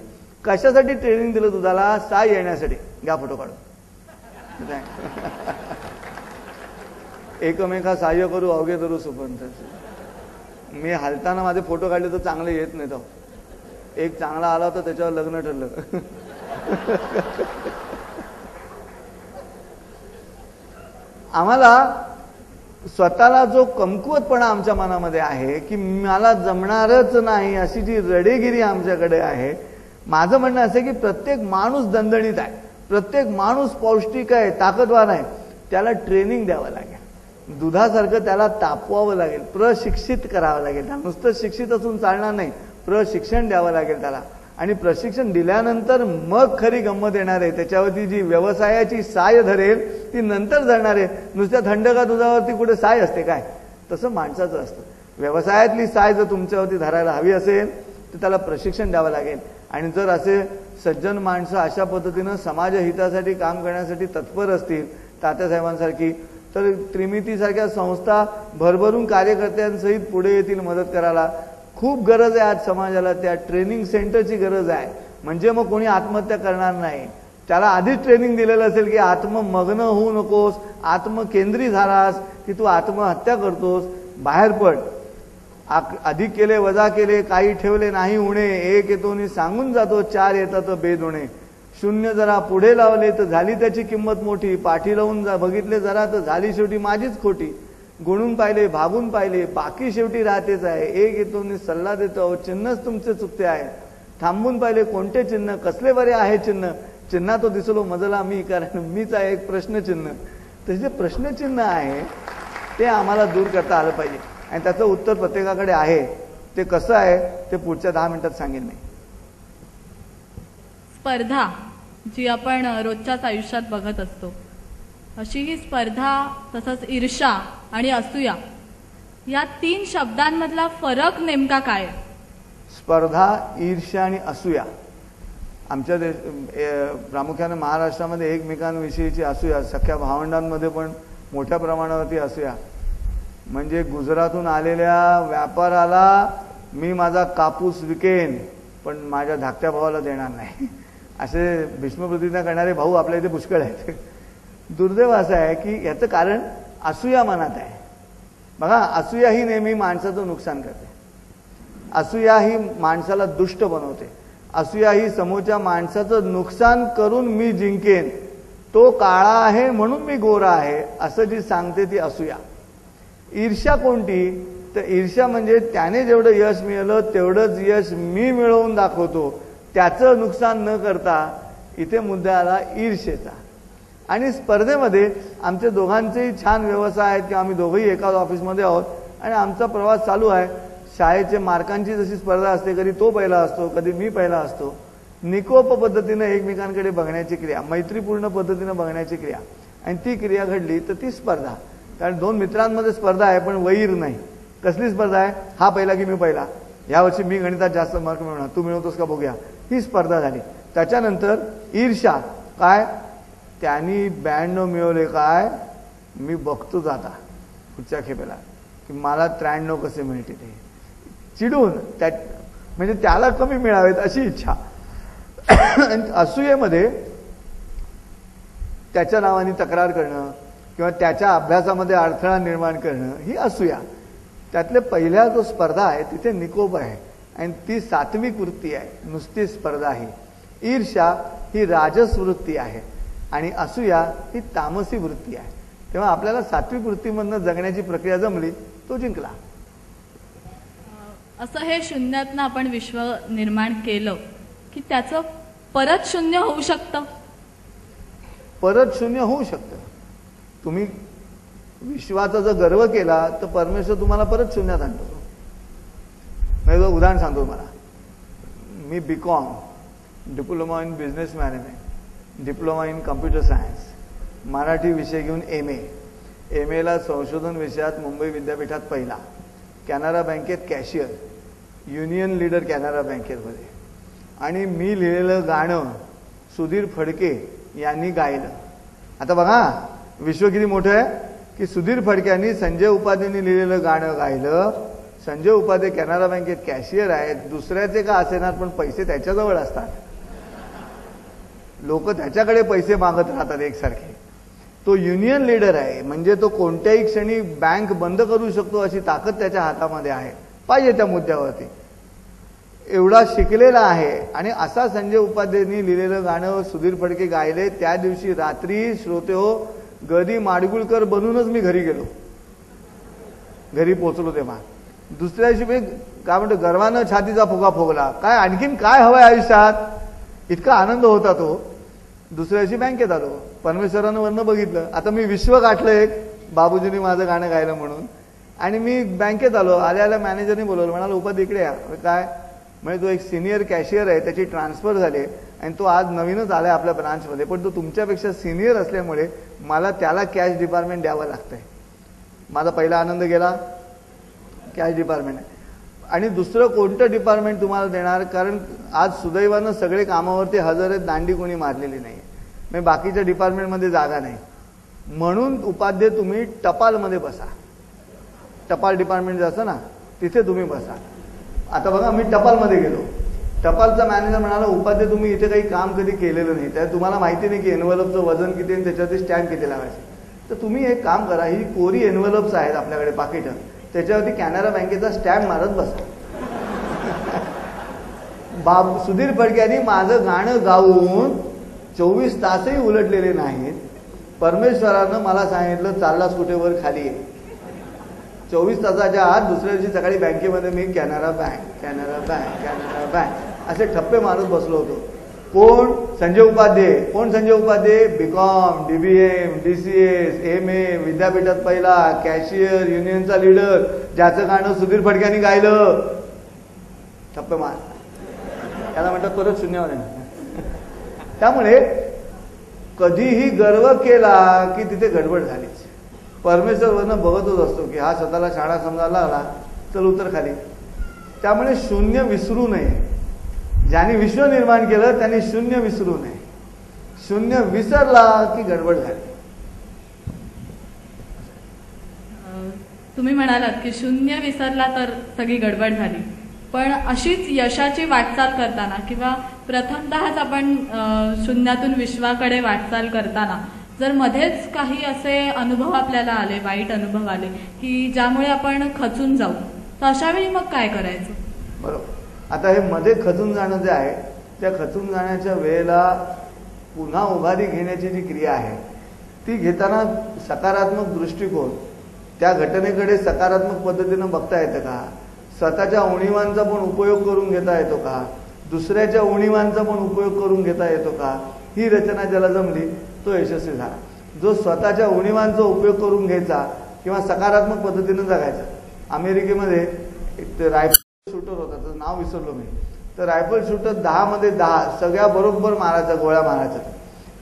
कशासाठी ट्रेनिंग दिलं दुधाला, साय येण्यासाठी. घ्या फोटो काढून. एकमेका सहाय्य करू अवघे धरू सुपंथ. मी हलताना माझे फोटो काढले तर चांगले येत नाही. तो एक चांगला आला होता त्याच्यावर लग्न ठरलं. आम्हाला स्वतःला जो कमकुवतपणा आमच्या मनामध्ये आहे की मला जमणारच नाही अशी जी रडेगिरी आमच्याकडे आहे, माझं म्हणणं असं की प्रत्येक माणूस दणदणीत आहे, प्रत्येक माणूस पौष्टिक आहे, ताकदवार आहे. त्याला ट्रेनिंग द्यावं लागेल, दुधासारखं त्याला तापवावं लागेल, प्रशिक्षित करावं लागेल. नुसतं शिक्षित असून चालणार नाही, प्रशिक्षण द्यावं लागेल त्याला. आणि प्रशिक्षण दिल्यानंतर मग खरी गंमत येणार आहे. त्याच्यावरती जी व्यवसायाची साय धरेल ती नंतर धरणार आहे. नुसत्या थंडगार दुधावरती कुठे साय असते काय, तसं माणसाचं असतं. व्यवसायातली साय जर तुमच्यावरती धरायला हवी असेल तर त्याला प्रशिक्षण द्यावं लागेल. आणि जर असे सज्जन माणसं अशा पद्धतीनं समाजहितासाठी काम करण्यासाठी तत्पर असतील तात्यासाहेबांसारखी, तर त्रिमितीसारख्या संस्था भरभरून कार्यकर्त्यांसहित पुढे येतील मदत करायला. खूप गरज आहे आज समाजाला, त्या ट्रेनिंग सेंटरची गरज आहे. म्हणजे मग कोणी आत्महत्या करणार नाही. त्याला आधीच ट्रेनिंग दिलेलं असेल की आत्ममग्न होऊ नकोस, आत्मकेंद्री झालास की तू आत्महत्या करतोस, बाहेर पड. अधिक केले वजा केले काही ठेवले नाही उणे, एक येतो आणि सांगून जातो चार येतात बेदोणे. शून्य जरा पुढे लावले तर झाली त्याची किंमत मोठी, पाठी लावून बघितले जरा तर झाली शेवटी माझीच खोटी. गुणून पाहिले भागून पाहिले बाकी शेवटी राहतेच आहे, एक येतो आणि सल्ला देतो चिन्हच तुमचे चुकते आहे. थांबून पाहिले कोणते चिन्ह कसले बरे आहे चिन्ह, चिन्हा तो दिसलो मजला मी, कारण मीच आहे एक प्रश्नचिन्ह. तर जे प्रश्नचिन्ह आहे ते आम्हाला दूर करता आलं पाहिजे आणि त्याचं उत्तर प्रत्येकाकडे आहे. ते कसं आहे ते पुढच्या 10 मिनिटात सांगेन मी. स्पर्धा जी आपण रोजच्याच आयुष्यात बघत असतो, अशी ही स्पर्धा, तसंच ईर्ष्या आणि असूया, या 3 शब्दांमधला फरक नेमका काय? स्पर्धा, ईर्ष्या आणि असूया आमच्या प्रामुख्याने महाराष्ट्रामध्ये एकमेकांविषयीची असूया, सख्या भावंडांमध्ये पण मोठ्या प्रमाणावरती असूया. म्हणजे गुजरातहून आलेल्या व्यापाराला मी माझा कापूस विकेन पण माझ्या धाकट्या भावाला देणार नाही, असे भीष्मप्रतिज्ञा करणारे भाऊ आपल्या इथे पुष्कळ आहेत. दुर्दैव असं आहे की याचं कारण असूया मनात आहे. बघा, असूया ही नेहमी माणसाचं नुकसान करते, असूया ही माणसाला दुष्ट बनवते, असूया ही समोरच्या माणसाचं नुकसान करून मी जिंकेन, तो काळा आहे म्हणून मी गोरा आहे असं जी सांगते ती असूया. ईर्ष्या कोणती, तर ईर्ष्या म्हणजे त्याने जेवढं यश मिळालं तेवढंच यश मी मिळवून दाखवतो, त्याचं नुकसान न करता इथे मुद्दा आला ईर्षेचा. आणि स्पर्धेमध्ये आमचे दोघांचेही छान व्यवसाय आहेत की आम्ही दोघंही एकाच ऑफिसमध्ये आहोत आणि आमचा प्रवास चालू आहे. शाळेचे मार्कांची जशी स्पर्धा असते, कधी तो पहिला असतो, कधी मी पहिला असतो. निकोप पद्धतीनं एकमेकांकडे बघण्याची क्रिया, मैत्रीपूर्ण पद्धतीनं बघण्याची क्रिया, आणि ती क्रिया घडली तर ती स्पर्धा. कारण दोन मित्रांमध्ये स्पर्धा आहे पण वैर नाही. कसली स्पर्धा आहे? हा पहिला की मी पहिला, यावर्षी मी गणितात जास्त मार्क मिळवणार, तू मिळवतोस का बघूया, ही स्पर्धा झाली. त्याच्यानंतर ईर्षा, काय त्यांनी 92 मिळवले, काय मी बघतो जाता पुढच्या खेपेला की मला 93 कसे मिळतील, हे चिडून त्या म्हणजे त्याला कमी मिळावेत अशी इच्छा. असूयेमध्ये त्याच्या नावाने तक्रार करणं किंवा त्याच्या अभ्यासामध्ये अडथळा निर्माण करणं ही असूया. त्यातले पहिल्या जो स्पर्धा आहे तिथे निकोप आहे आणि ती सात्विक वृत्ती आहे, नुसती स्पर्धा आहे. ईर्ष्या ही राजस वृत्ती आहे आणि असूया ही तामसी वृत्ती आहे. तेव्हा आपल्याला सात्विक वृत्तीमधनं जगण्याची प्रक्रिया जमली, तो जिंकला. असं हे शून्यातनं आपण विश्व निर्माण केलं की त्याचं परत शून्य होऊ शकतं. परत शून्य होऊ शकतं. तुम्ही विश्वाचा जर गर्व केला तर परमेश्वर तुम्हाला परत शून्यात आणतो. मी उदाहरण सांगतो मला. मी BCom, diploma in business management, diploma in computer science, Marathi विषय घेऊन MA ला संशोधन विषयात मुंबई विद्यापीठात पहिला, कॅनरा बँकेत कॅशियर, युनियन लीडर कॅनरा बँकेमध्ये. आणि मी लिहिलेलं गाणं सुधीर फडके यांनी गायलं. आता बघा विश्व किती मोठं आहे की सुधीर फडक्यांनी संजय उपाध्यायांनी लिहिलेलं गाणं गायलं. संजय उपाध्ये कॅनरा बँकेत कॅशियर आहेत, दुसऱ्याचे का असेनार पण पैसे त्याच्याजवळ असतात, लोक त्याच्याकडे पैसे मागत राहतात एकसारखे. तो युनियन लीडर आहे म्हणजे तो कोणत्याही क्षणी बँक बंद करू शकतो अशी ताकद त्याच्या हातामध्ये आहे, पाहिजे त्या मुद्द्यावरती. एवढा शिकलेला आहे आणि असा संजय उपाध्यायांनी लिहिलेलं गाणं सुधीर फडके गायले. त्या दिवशी रात्री श्रोते हो गदी माडगुळकर बनूनच मी घरी गेलो. घरी पोचलो तेव्हा दुसऱ्या दिवशी मी काय म्हणतो गर्वानं छातीचा फुगा फोगला. काय आणखीन काय हवंय आयुष्यात, इतका आनंद होता तो. दुसऱ्या दिवशी बँकेत आलो, परमेश्वरानं वरनं बघितलं. आता मी विश्व गाठलं एक, बाबूजींनी माझं गाणं गायलं म्हणून. आणि मी बँकेत आलो. आल्या मॅनेजरने बोलवलं, म्हणाला उपाध्ये इकडे या. काय म्हणजे तो एक सिनियर कॅशियर आहे, त्याची ट्रान्सफर झाली आणि तो आज नवीनच आलाय आपल्या ब्रांचमध्ये, पण तो तुमच्यापेक्षा सिनियर असल्यामुळे मला त्याला कॅश डिपार्टमेंट द्यावं लागतंय. माझा पहिला आनंद गेला, कॅश डिपार्टमेंट. आणि दुसरं कोणतं डिपार्टमेंट तुम्हाला देणार, कारण आज सुदैवानं सगळे कामावरती हजर आहेत, दांडी कोणी मारलेली नाही, म्हणजे बाकीच्या डिपार्टमेंटमध्ये जागा नाही. म्हणून उपाध्ये तुम्ही टपालमध्ये बसा, टपाल डिपार्टमेंट जे असतं ना तिथे तुम्ही बसा. आता बघा मी टपालमध्ये गेलो, टपालचा मॅनेजर म्हणाला उपाध्ये तुम्ही इथे काही काम कधी केलेलं नाही, त्या तुम्हाला माहिती नाही की एनव्हलपचं वजन किती आणि त्याच्यावरती स्टॅम्प किती लावायचे. तर तुम्ही एक काम करा, ही कोरी एनव्हलप्स आहेत आपल्याकडे पाकिटं, त्याच्यावरती कॅनरा बँकेचा स्टॅम्प मारत बसा. सुधीर फडक्यांनी माझं गाणं गाऊन 24 तासही उलटलेले नाहीत. परमेश्वरानं मला सांगितलं चाललास कुठे वर खाली आहे. 24 तासाच्या आत दुसऱ्या दिवशी सकाळी बँकेमध्ये मी कॅनरा बँक असे ठप्पे मारत बसलो होतो. कोण? संजय उपाध्ये. कोण Sanjay Upadhye? BCom, DBM, DCS, MA, विद्यापीठात पहिला, कॅशियर, युनियनचा लीडर, ज्याचं गाणं सुधीर फडक्यांनी गायलं. ठप्पे मार, त्याला म्हणतात परत शून्यावर आहे. त्यामुळे कधीही गर्व केला की तिथे गडबड झालीच. परमेश्वर वरनं बघतच असतो की हा स्वतःला शाळा समजायला लागला, चल उतर खाली. त्यामुळे शून्य विसरू नये. ज्यांनी विश्व निर्माण केलं त्यांनी शून्य विसरू नये. शून्य विसरला की गडबड झाली. तुम्ही म्हणालात की शून्य विसरला तर सगळी गडबड झाली, पण अशीच यशाची वाटचाल करताना किंवा प्रथमतःच आपण शून्यातून विश्वाकडे वाटचाल करताना जर मध्येच काही असे अनुभव आपल्याला आले, वाईट अनुभव आले की ज्यामुळे आपण खचून जाऊ, तर अशा वेळी मग काय करायचं? बरोबर. आता हे मध्ये खचून जाणं जे आहे, त्या खचून जाण्याच्या वेळेला पुन्हा उभारी घेण्याची जी क्रिया आहे ती घेताना सकारात्मक दृष्टिकोन, त्या घटनेकडे सकारात्मक पद्धतीनं बघता येतं का, स्वतःच्या उणिवांचा पण उपयोग करून घेता येतो का, दुसऱ्याच्या उणीवांचा पण उपयोग करून घेता येतो का, ही रचना ज्याला जमली तो यशस्वी झाला. जो स्वतःच्या उणीवांचा उपयोग करून घ्यायचा किंवा सकारात्मक पद्धतीने जगायचा. अमेरिकेमध्ये एक रायफल शूटर होता, त्याचं नाव विसरलो मी. तर रायफल शूटर 10 मध्ये 10 सगळ्या बरोबर मारायचा, गोळ्या मारायचा.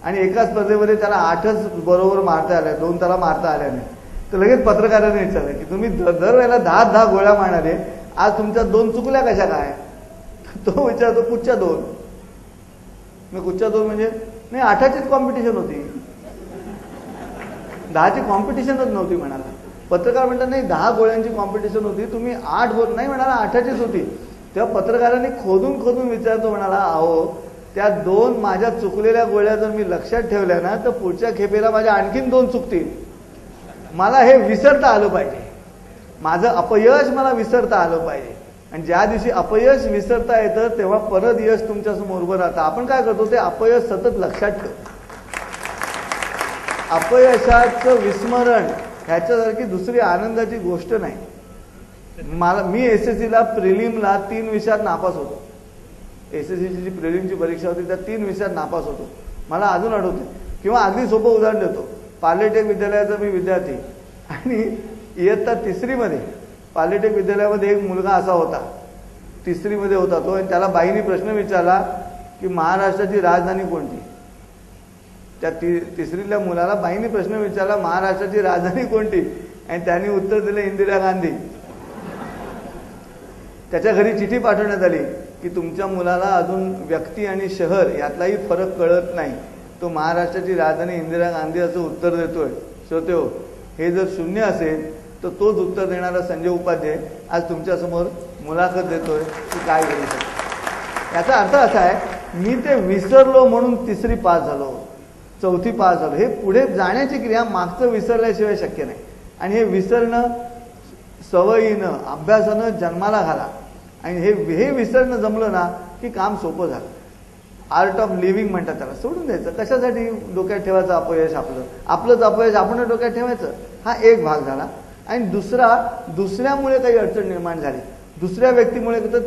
आणि एका स्पर्धेमध्ये त्याला 8च बरोबर मारता आल्या, 2 त्याला मारता आल्या नाही. तर लगेच पत्रकाराने विचारलं की तुम्ही दरवेळेला 10 गोळ्या मारणारे, आज तुमच्या 2 चुकल्या कशा काय. तो विचारतो कुठच्या 2. मी कुठच्या 2 म्हणजे नाही, 8चीच कॉम्पिटिशन होती, 10ची कॉम्पिटिशनच नव्हती म्हणाला. पत्रकार म्हणतात नाही 10 गोळ्यांची कॉम्पिटिशन होती, तुम्ही 8 गोळ नाही म्हणाला, 8चीच होती. तेव्हा पत्रकारांनी खोदून खोदून विचारतो म्हणाला, अहो त्या 2 माझ्या चुकलेल्या गोळ्या जर मी लक्षात ठेवल्या ना तर पुढच्या खेपेला माझ्या आणखीन 2 चुकतील. मला हे विसरता आलं पाहिजे, माझं अपयश मला विसरता आलं पाहिजे. आणि ज्या दिवशी अपयश विसरता येतं तेव्हा परत यश तुमच्या समोर उभं राहतं. आपण काय करतो, ते अपयश सतत लक्षात ठेवतो. अपयशाचं विस्मरण ह्याच्यासारखी दुसरी आनंदाची गोष्ट नाही. मी एसएससीला प्रिलिमला 3 विषयात नापास होतो. एसएससीची जी प्रिलिमची परीक्षा होती त्या 3 विषयात नापास होतो. मला अजून आठवते. किंवा अगदी सोपं उदाहरण देतो, पॉलिटेक्निक विद्यालयाचा मी विद्यार्थी आणि इयत्ता 3री मध्ये पॉलिटेक्निक विद्यालयामध्ये एक मुलगा असा होता, 3री मध्ये होता तो, आणि त्याला बाईंनी प्रश्न विचारला की महाराष्ट्राची राजधानी कोणती. त्या 3रीतल्या मुलाला बाईंनी प्रश्न विचारला महाराष्ट्राची राजधानी कोणती, आणि त्यांनी उत्तर दिलं इंदिरा गांधी. त्याच्या घरी चिठी पाठवण्यात आली की तुमच्या मुलाला अजून व्यक्ती आणि शहर यातलाही फरक कळत नाही, तो महाराष्ट्राची राजधानी इंदिरा गांधी असं उत्तर देतोय. श्रोतेहो, हे जर 0 असेल तर तोच उत्तर देणारा संजय उपाध्याय आज तुमच्या समोर मुलाखत देतोय की काय करू शकतो. याचा अर्थ असा आहे, मी ते विसरलो म्हणून 3री पास झालो, 4थी पास झालो. हे पुढे जाण्याची क्रिया मागचं विसरल्याशिवाय शक्य नाही. आणि हे विसरणं सवयीनं, अभ्यासानं जन्माला घाला. आणि हे विसरणं जमलं ना की काम सोपं झालं. आर्ट ऑफ लिव्हिंग म्हणतात त्याला. सोडून द्यायचं, कशासाठी डोक्यात ठेवायचं अपयश, आपलंच अपयश आपण डोक्यात ठेवायचं. हा एक भाग झाला. आणि दुसऱ्यामुळे काही अडचण निर्माण झाली, दुसऱ्या व्यक्तीमुळे, तर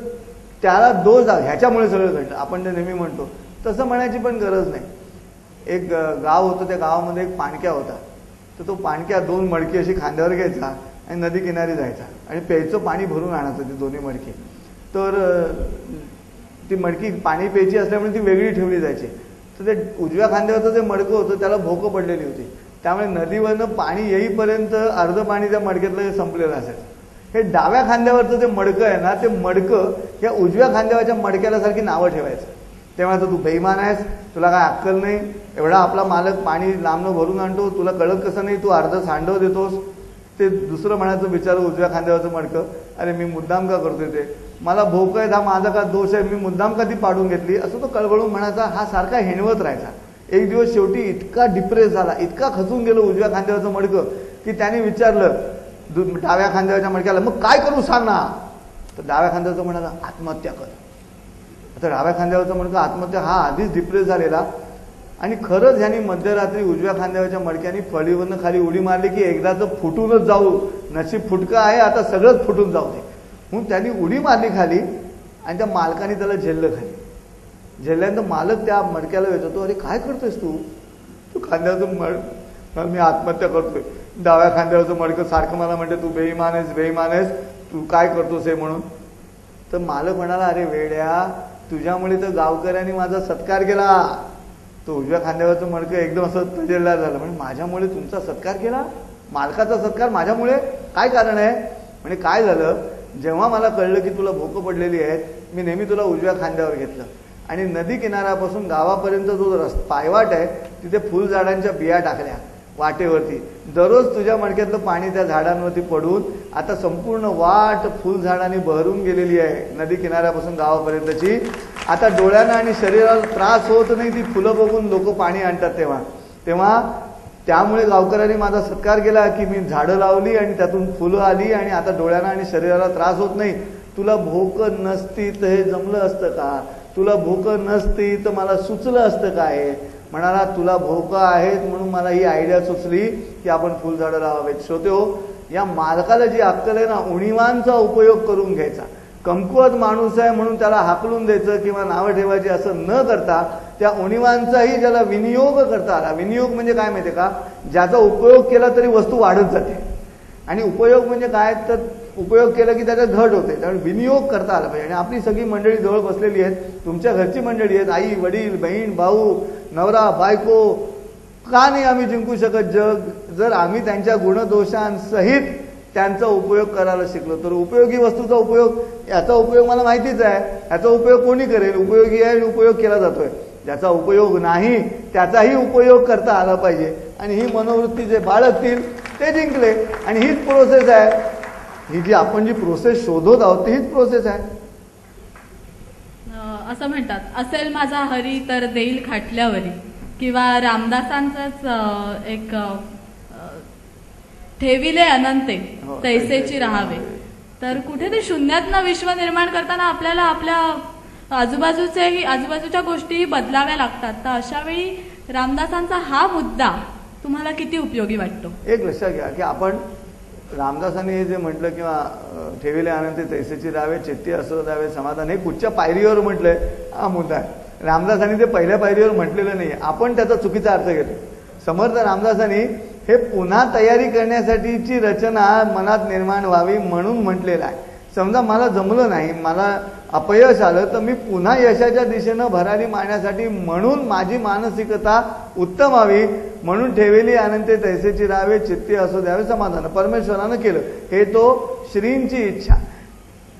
त्याला दोष द्या, ह्याच्यामुळे सगळं घडलं, आपण ते नेहमी म्हणतो. तसं म्हणायची पण गरज नाही. एक गाव होतं, त्या गावामध्ये एक पाणक्या होता. तर तो पाणक्या 2 मडकी अशी खांद्यावर घ्यायचा आणि नदी किनारी जायचा आणि प्यायचं पाणी भरून आणायचं ती 2 मडकी. तर ती मडकी पाणी प्यायची असल्यामुळे ती वेगळी ठेवली जायची. तर ते उजव्या खांद्यावरचं जे मडकं होतं त्याला भोकं पडलेली होती. त्यामुळे नदीवरनं पाणी येईपर्यंत अर्ध पाणी त्या मडक्यातलं संपलेलं असायचं. हे डाव्या खांद्यावरचं जे मडकं आहे ना, ते मडकं या उजव्या खांद्यावरच्या मडक्याला सारखी नावं ठेवायचं. तेव्हा तू बेईमान आहेस, तुला काय अक्कल नाही, एवढा आपला मालक पाणी लांबनं भरून आणतो, तुला कळत कसं नाही, तू अर्ध सांडव देतोस. ते दुसरं म्हणायचं बिचारं उजव्या खांद्यावरचं मडकं, अरे मी मुद्दाम का करतोय, ते मला भोकं आहे, हा माझा का दोष आहे, मी मुद्दाम का ती पाडून घेतली, असं तो कळवळून म्हणायचा. हा सारखा हेणवत राहायचा. एक दिवस शेवटी इतका डिप्रेस झाला, इतका खचून गेलो उजव्या खांद्यावरचं मडकं, की त्याने विचारलं डाव्या खांद्यावरच्या मडक्याला, मग काय करू सांग ना. तर डाव्या खांद्यावरचं म्हणाला आत्महत्या कर. आता डाव्या खांद्यावरचं मडकं आत्महत्या, हा आधीच डिप्रेस झालेला. आणि खरंच ह्यांनी मध्यरात्री उजव्या खांद्यावरच्या मडक्याने फळीवरनं खाली उडी मारली की एकदाच फुटूनच जाऊ, नशीब फुटकं आहे, आता सगळंच फुटून जाऊ दे म्हणून त्यांनी उडी मारली खाली. आणि त्या मालकाने त्याला झेललं खाली. झेलल्यानंतर मालक त्या मडक्याला विचारतो, अरे काय करतोयस तू. तू खांद्यावरचं मी आत्महत्या करतोय. डाव्या खांद्यावरचं मडकं सारखं मला म्हणते तू बेईमान आहेस, तू काय करतोस हे म्हणून. तर मालक म्हणाला, अरे वेड्या, तुझ्यामुळे तर गावकऱ्यांनी माझा सत्कार केला. तो उजव्या खांद्यावरचं मडकं एकदम असं तजेलदार झालं. म्हणजे माझ्यामुळे तुमचा सत्कार केला, मालकाचा सत्कार माझ्यामुळे, काय कारण आहे. म्हणजे काय झालं, जेव्हा मला कळलं की तुला भोकं पडलेली आहेत, मी नेहमी तुला उजव्या खांद्यावर घेतलं आणि नदी किनाऱ्यापासून गावापर्यंत जो पायवाट आहे तिथे फुलझाडांच्या बिया टाकल्या वाटेवरती. दररोज तुझ्या मडक्यातलं पाणी त्या झाडांवरती पडून आता संपूर्ण वाट फुलझाडांनी बहरून गेलेली आहे नदी किनाऱ्यापासून गावापर्यंतची. आता डोळ्यांना आणि शरीराला त्रास होत नाही ती फुलं बघून लोक पाणी आणतात तेव्हा त्यामुळे गावकऱ्यांनी माझा सत्कार केला की मी झाडं लावली आणि त्यातून फुलं आली आणि आता डोळ्यांना आणि शरीराला त्रास होत नाही. तुला भोकं नसती तर हे जमलं असतं का. तुला भोकं नसती तर मला सुचलं असतं काय. म्हणाला तुला भोकं आहेत म्हणून मला ही आयडिया सुचली की आपण फुलझाडं लावावेत. श्रोते हो, या मालकाला जी अक्कल आहे ना, उणिवांचा उपयोग करून घ्यायचा, कमकुवत माणूस आहे म्हणून त्याला हाकलून द्यायचं किंवा नावं ठेवायची असं न करता त्या उणीवांचाही ज्याला विनियोग करता आला. विनियोग म्हणजे काय माहितीये का, ज्याचा उपयोग केला तरी वस्तू वाढत जाते. आणि उपयोग म्हणजे काय, तर उपयोग केला की त्याचा घट होते. त्यामुळे विनियोग करता आला पाहिजे. आणि आपली सगळी मंडळी जवळ बसलेली आहेत, तुमच्या घरची मंडळी आहेत, आई वडील बहीण भाऊ नवरा बायको. का नाही आम्ही जिंकू शकत जग, जर आम्ही त्यांच्या गुणदोषांसहित त्यांचा उपयोग करायला शिकलो तर. उपयोगी वस्तूचा उपयोग, याचा उपयोग मला माहितीच आहे, याचा उपयोग कोणी करेल, उपयोगी आहे उपयोग केला जातोय. ज्याचा उपयोग नाही त्याचाही उपयोग करता आला पाहिजे. आणि ही मनोवृत्ती जे बाळगतील ते जिंकले. आणि हीच प्रोसेस आहे, ही जी आपण जी प्रोसेस शोधत आहोत हीच प्रोसेस आहे. असं म्हणतात, असेल माझा हरी तर देईल खाटल्यावरी, किंवा रामदासांचंच एक ठेविले अनंते तैसेची राहावे. तर कुठे ते शून्यातनं विश्व निर्माण करताना आपल्याला आपल्या आजूबाजूच्या गोष्टी बदलाव्या लागतात. तर अशा वेळी रामदासांचा हा मुद्दा तुम्हाला किती उपयोगी वाटतो? एक लक्षात घ्या की आपण रामदासांनी हे जे म्हटलं किंवा ठेविले अनंते तैसेची राहावे, चित्ती असो द्यावे समाधान, हे कुठच्या पायरीवर म्हटलंय हा मुद्दा आहे. रामदासांनी ते पहिल्या पायरीवर म्हटलेलं नाही, आपण त्याचा चुकीचा अर्थ घेतो. समर्थ रामदासांनी हे पुन्हा तयारी करण्यासाठीची रचना मनात निर्माण व्हावी म्हणून म्हटलेलं आहे. समजा मला जमलं नाही, मला अपयश आलं, तर मी पुन्हा यशाच्या दिशेनं भरारी मारण्यासाठी म्हणून माझी मानसिकता उत्तम व्हावी म्हणून ठेवेली अनंते तैसेची राहावे, चित्ती असो द्यावे समाधान. परमेश्वरानं केलं, हे तो श्रींची इच्छा.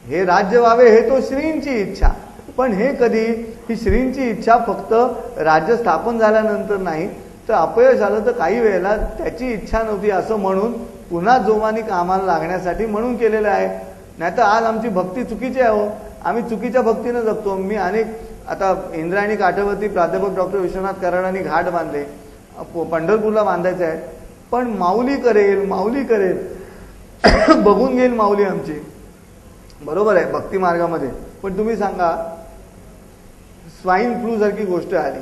हे राज्य व्हावे हे तो श्रींची इच्छा. पण हे कधी, ही श्रींची इच्छा फक्त राज्य स्थापन झाल्यानंतर नाही, तर अपयश आलं तर काही वेळेला त्याची इच्छा नव्हती असं म्हणून पुन्हा जोमाने कामाला लागण्यासाठी म्हणून केलेलं आहे. नाहीतर आज आमची भक्ती चुकीची आहे हो, आम्ही चुकीच्या भक्तीनं जगतो. मी आता इंद्रायणी काठावरती प्राध्यापक डॉक्टर विश्वनाथ कराडांनी घाट बांधले, पंढरपूरला बांधायचं आहे, पण माऊली करेल बघून घेईल माऊली आमची, बरोबर आहे भक्ती मार्गामध्ये. पण तुम्ही सांगा, स्वाईन फ्लू सारखी गोष्ट आली,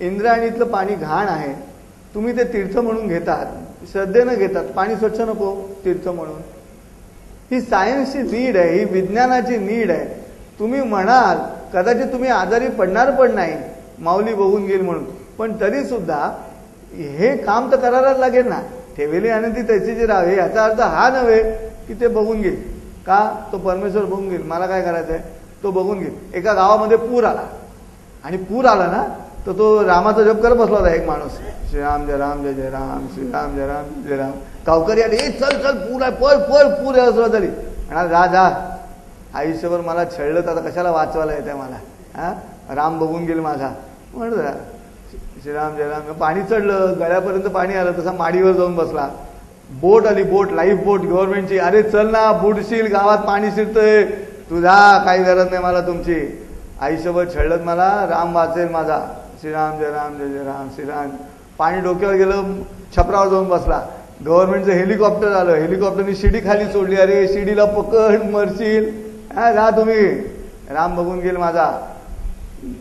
इंद्रायणीतलं पाणी घाण आहे, तुम्ही ते तीर्थ म्हणून घेतात, श्रद्धेनं घेतात, पाणी स्वच्छ नको तीर्थ म्हणून. ही सायन्सची नीड आहे, ही विज्ञानाची नीड आहे. तुम्ही म्हणाल कदाचित तुम्ही आजारी पडणार पण नाही माऊली बघून घेईल म्हणून, पण तरी सुद्धा हे काम तर करायलाच लागेल ना. ठेवेली अनंती तैसेची राहावे याचा अर्थ हा नव्हे की ते बघून घेईल, का तो परमेश्वर बघून घेईल, मला काय करायचंय तो बघून घेईल. एका गावामध्ये पूर आला, आणि पूर आला ना तर तो रामाचा जप करत बसला होता एक माणूस, श्रीराम जय राम जय जय राम, श्रीराम जय राम जय राम. गावकरी आले, चल चल पूर आहे, पळ पूर आहे असं तरी म्हणा, जा आयुष्यभर मला छळलं तर आता कशाला वाचवायला येते मला, हा राम बघून गेल माझा. म्हणलं श्रीराम जय राम. पाणी चढलं, गळ्यापर्यंत पाणी आलं, तसा माडीवर जाऊन बसला. बोट आली, बोट, लाईफ बोट गव्हर्नमेंटची, अरे चल ना बुडशील, गावात पाणी शिरतंय, तू जा, काही गरज नाही मला तुमची, आयुष्यभर छळलं मला, राम वाचेल माझा, श्रीराम जय राम जय जय राम श्रीराम. पाणी डोक्यावर गेलं, छपरावर जाऊन बसला. गव्हर्नमेंटचं हेलिकॉप्टर आलं, हेलिकॉप्टरनी शिडी खाली सोडली, अरे शिडीला पकड मरशील, हा जा तुम्ही, राम बघून गेल माझा.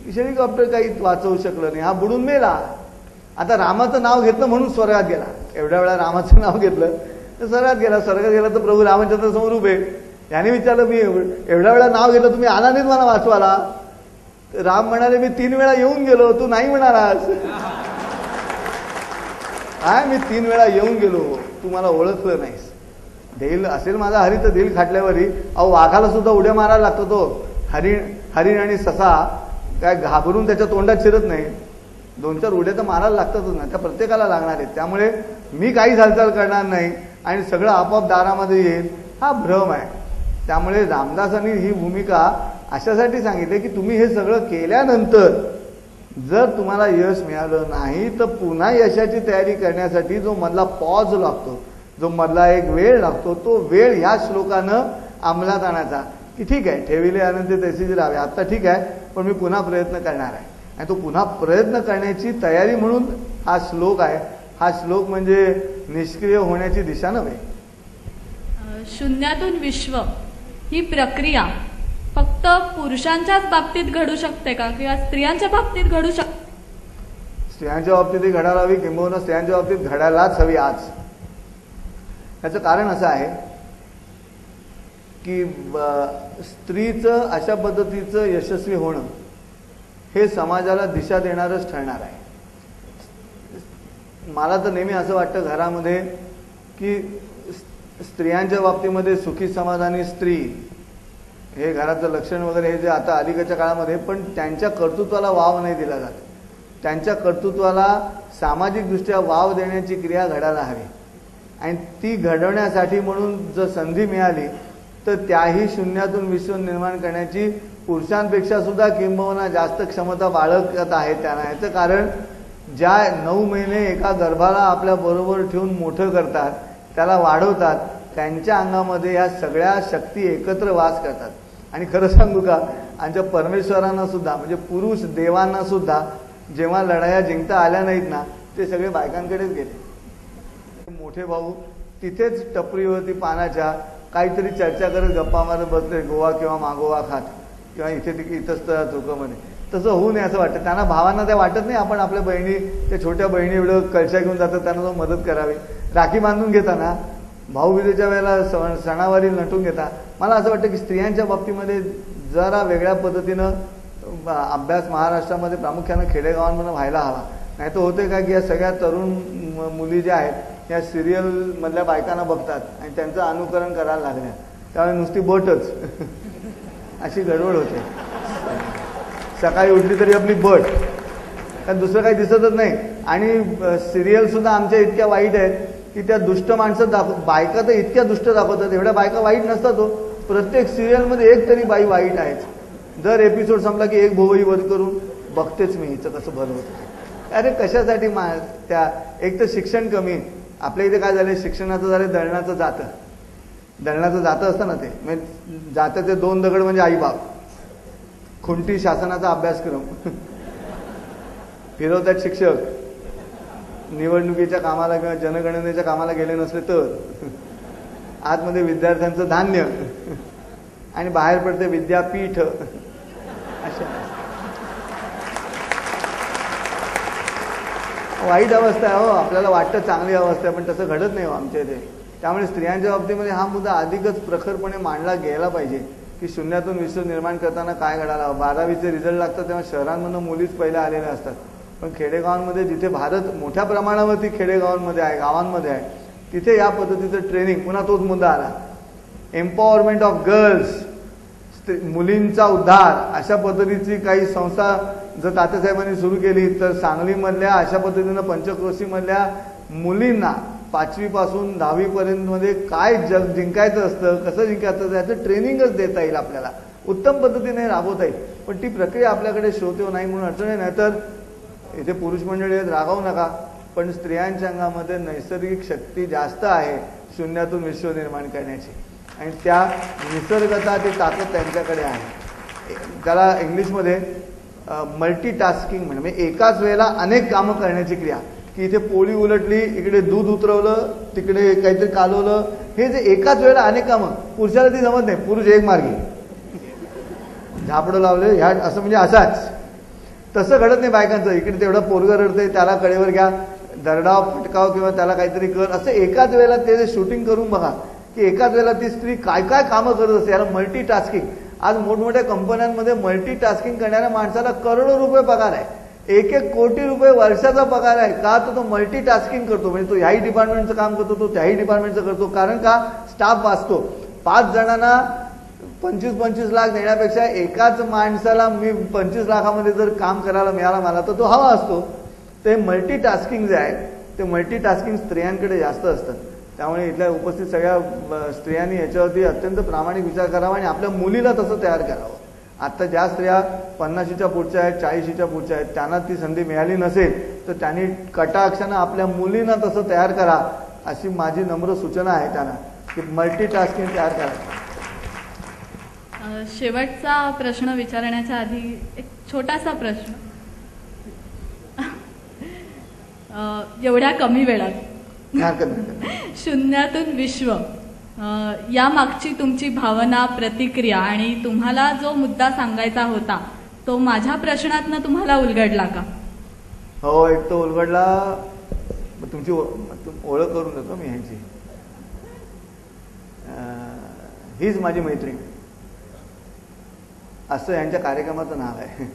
हेलिकॉप्टर काही वाचवू शकलं नाही, हा बुडून मेला. आता रामाचं नाव घेतलं म्हणून स्वर्गात गेला. एवढ्या वेळा रामाचं नाव घेतलं तर स्वर्गात गेला. स्वर्गात गेला तर प्रभू रामचंद्र समोर उभे. याने विचारलं, मी एवढ्या वेळा नाव घेतलं, तुम्ही आला नाहीत मला वाचवाला. राम म्हणाले, मी 3 वेळा येऊन गेलो, तू नाही म्हणालास. काय, मी 3 वेळा येऊन गेलो, तू मला ओळखलं नाहीस. देईल असेल माझा हरी तर देईल खाटल्यावरी. अहो वाघाला सुद्धा उड्या मारायला लागतो तो. हरिण आणि ससा काय घाबरून त्याच्या तोंडात शिरत नाही, 2-4 उड्या तर मारायला लागतातच ना, त्या प्रत्येकाला लागणार आहेत. त्यामुळे मी काहीच हालचाल करणार नाही आणि सगळं आपोआप दारामध्ये येईल, हा भ्रम आहे. त्यामुळे रामदासांनी ही भूमिका अशासाठी सांगितली की तुम्ही हे सगळं केल्यानंतर जर तुम्हाला यश मिळालं नाही तर पुन्हा यशाची तयारी करण्यासाठी जो मधला पॉज लागतो, जो मधला एक वेळ लागतो, तो वेळ ह्या श्लोकानं अंमलात आणायचा. की ठीक आहे, ठेविले अनंते तैसेची राहावे, आता ठीक आहे, पण मी पुन्हा प्रयत्न करणार आहे. आणि तो पुन्हा प्रयत्न करण्याची तयारी म्हणून हा श्लोक आहे. हा श्लोक म्हणजे निष्क्रिय होण्याची दिशा नव्हे. शून्यातून विश्व ही प्रक्रिया फक्त पुरुषांच्याच बाबतीत घडू शकते का, किंवा स्त्रियांच्या बाबतीत घडू शकते? स्त्रियांच्या बाबतीतही घडायला हवी, किंबहुना स्त्रियांच्या बाबतीत घडायलाच हवी आज. याचं कारण असं आहे की स्त्रीचं अशा पद्धतीचं यशस्वी होणं हे समाजाला दिशा देणारच ठरणार आहे. मला तर नेहमी असं वाटतं घरामध्ये की स्त्रियांच्या बाबतीमध्ये सुखी समाधानी स्त्री हे घराचं लक्षण वगैरे हे जे आता अलीकडच्या काळामध्ये, पण त्यांच्या कर्तृत्वाला वाव नाही दिला जात. त्यांच्या कर्तृत्वाला सामाजिकदृष्ट्या वाव देण्याची क्रिया घडायला हवी. आणि ती घडवण्यासाठी म्हणून जर संधी मिळाली तर त्याही शून्यातून विश्व निर्माण करण्याची पुरुषांपेक्षा सुद्धा किंबहुना जास्त क्षमता बाळगत आहे त्यांना. याचं कारण ज्या 9 महिने एका गर्भाला आपल्या बरोबर ठेवून मोठं करतात, त्याला वाढवतात, त्यांच्या अंगामध्ये या सगळ्या शक्ती एकत्र वास करतात. आणि खरं सांगू का, आमच्या परमेश्वरांना सुद्धा म्हणजे पुरुष देवांना सुद्धा जेव्हा लढाया जिंकता आल्या नाहीत ना, ते सगळे बायकांकडेच गेले. मोठे भाऊ तिथेच टपरीवरती पानाच्या काहीतरी चर्चा करत गप्पा मारत बसले, गोवा किंवा मागोवा खात किंवा इथंच चौकामध्ये. तसं होऊ नये असं वाटतं त्यांना. भावांना त्या वाटत नाही आपण आपल्या बहिणी, त्या छोट्या बहिणी एवढं कळशा घेऊन जातात, त्यांना तो मदत करावी. राखी बांधून घेताना, भाऊबीजेच्या वेळेला सणावारी नटून घेता. मला असं वाटतं की स्त्रियांच्या बाबतीमध्ये जरा वेगळ्या पद्धतीनं अभ्यास महाराष्ट्रामध्ये प्रामुख्यानं खेडेगावांमध्ये व्हायला हवा. नाही तर होते का की या सगळ्या तरुण मुली ज्या आहेत या सिरियल मधल्या बायकांना बघतात आणि त्यांचं अनुकरण करायला लागल्या, त्यामुळे नुसती बटच अशी गडबड होते. सकाळी उठली तरी आपली बट, कारण दुसरं काही दिसतच नाही. आणि सिरियल सुद्धा आमच्या इतक्या वाईट आहेत की त्या दुष्ट माणसं बायका तर इतक्या दुष्ट दाखवतात. एवढ्या बायका वाईट नसतात हो, प्रत्येक सिरियलमध्ये एक तरी बाई वाईट आहेच. दर एपिसोड संपला की एक भोवई वर करून बघतेच मी हिचं कसं भलं होतं. अरे कशासाठी त्या एक तर शिक्षण कमी. आपल्या इथे काय झालं, शिक्षणाचं झालं दळणाचं जातं. दळणाचं जातं असतं ना, ते म्हणजे जातं ते 2 दगड म्हणजे आईबाप, खुंटी शासनाचा अभ्यासक्रम, फिरवतात शिक्षक, निवडणुकीच्या कामाला किंवा जनगणनेच्या कामाला गेले नसले तर, आतमध्ये विद्यार्थ्यांचं धान्य आणि बाहेर पडते विद्यापीठ. अशा वाईट अवस्था आहे हो. आपल्याला वाटतं चांगली अवस्था आहे, पण तसं घडत नाही हो आमच्या इथे. त्यामुळे स्त्रियांच्या बाबतीमध्ये हा मुद्दा अधिकच प्रखरपणे मांडला गेला पाहिजे की शून्यातून विश्व निर्माण करताना काय घडायला. 12वीचे रिझल्ट लागतात तेव्हा शहरांमधून मुलीच पहिल्या आलेल्या असतात, पण खेडेगावांमध्ये जिथे भारत मोठ्या प्रमाणावरती खेडेगावांमध्ये आहे, गावांमध्ये आहे, तिथे या पद्धतीचं ट्रेनिंग. पुन्हा तोच मुद्दा आला, एम्पॉवरमेंट ऑफ गर्ल्स, मुलींचा उद्धार, अशा पद्धतीची काही संस्था जर तात्यासाहेबांनी सुरू केली तर सांगलीमधल्या अशा पद्धतीनं पंचक्रोशीमधल्या मुलींना 5वी पासून 10वी पर्यंत मध्ये काय जग जिंकायचं असतं, कसं जिंकायचं याचं ट्रेनिंगच देता येईल आपल्याला, उत्तम पद्धतीने राबवता येईल. पण ती प्रक्रिया आपल्याकडे श्रोतेव नाही म्हणून अडचण आहे. नाहीतर इथे पुरुष मंडळी आहेत, रागावू नका, पण स्त्रियांच्या अंगामध्ये नैसर्गिक शक्ती जास्त आहे शून्यातून विश्व निर्माण करण्याची, आणि त्या निसर्गता ती ताकद त्यांच्याकडे आहे. त्याला इंग्लिशमध्ये मल्टीटास्किंग म्हणजे एकाच वेळेला अनेक कामं करण्याची क्रिया. की इथे पोळी उलटली, इकडे दूध उतरवलं, तिकडे काहीतरी कालवलं, हे जे एकाच वेळेला अनेक कामं, पुरुषाला ती जमत नाही. पुरुष एक मार्गी झापडं लावले ह्या असं म्हणजे असाच. तसं घडत नाही बायकांचं. इकडे तेवढं पोरगं रडतंय, त्याला कडेवर घ्या, दरडाव फटकाव किंवा त्याला काहीतरी कर, असं एकाच वेळेला ते शूटिंग करून बघा की एकाच वेळेला ती स्त्री काय काय कामं करत असते. याला मल्टीटास्किंग. आज मोठमोठ्या कंपन्यांमध्ये मल्टीटास्किंग करणाऱ्या माणसाला करोडो रुपये पगार आहे, 1-1 कोटी रुपये वर्षाचा पगार आहे. का तर तो मल्टीटास्किंग करतो, म्हणजे तो ह्याही डिपार्टमेंटचं काम करतो, तो त्याही डिपार्टमेंटचं करतो. कारण का, स्टाफ वाचतो. 5 जणांना 25-25 लाख देण्यापेक्षा एकाच माणसाला मी 25 लाखामध्ये जर काम करायला मिळाला मला तर तो हवा असतो. ते मल्टीटास्किंग जे आहे ते मल्टीटास्किंग स्त्रियांकडे जास्त असतं. त्यामुळे इथल्या उपस्थित सगळ्या स्त्रियांनी याच्यावरती अत्यंत प्रामाणिक विचार करावा आणि आपल्या मुलीला तसं तयार करावं. आता ज्या स्त्रिया 50च्या पुढच्या आहेत, 40च्या पुढच्या आहेत, त्यांना ती संधी मिळाली नसेल तर त्यांनी कटाक्षानं आपल्या मुलींना तसं तयार करा, अशी माझी नम्र सूचना आहे त्यांना, की मल्टीटास्किंग तयार करा. शेवटचा प्रश्न विचारण्याच्या आधी एक छोटासा प्रश्न. एवढ्या कमी वेळात शून्यातून विश्व या मागची तुमची भावना, प्रतिक्रिया आणि तुम्हाला जो मुद्दा सांगायचा होता तो माझ्या प्रश्नातनं तुम्हाला उलगडला का? हो, एक तो उलगडला. तुमची ओळख करून देतो मी ह्यांची. हीच माझी मैत्रीण, असं यांच्या कार्यक्रमाचं नाव आहे.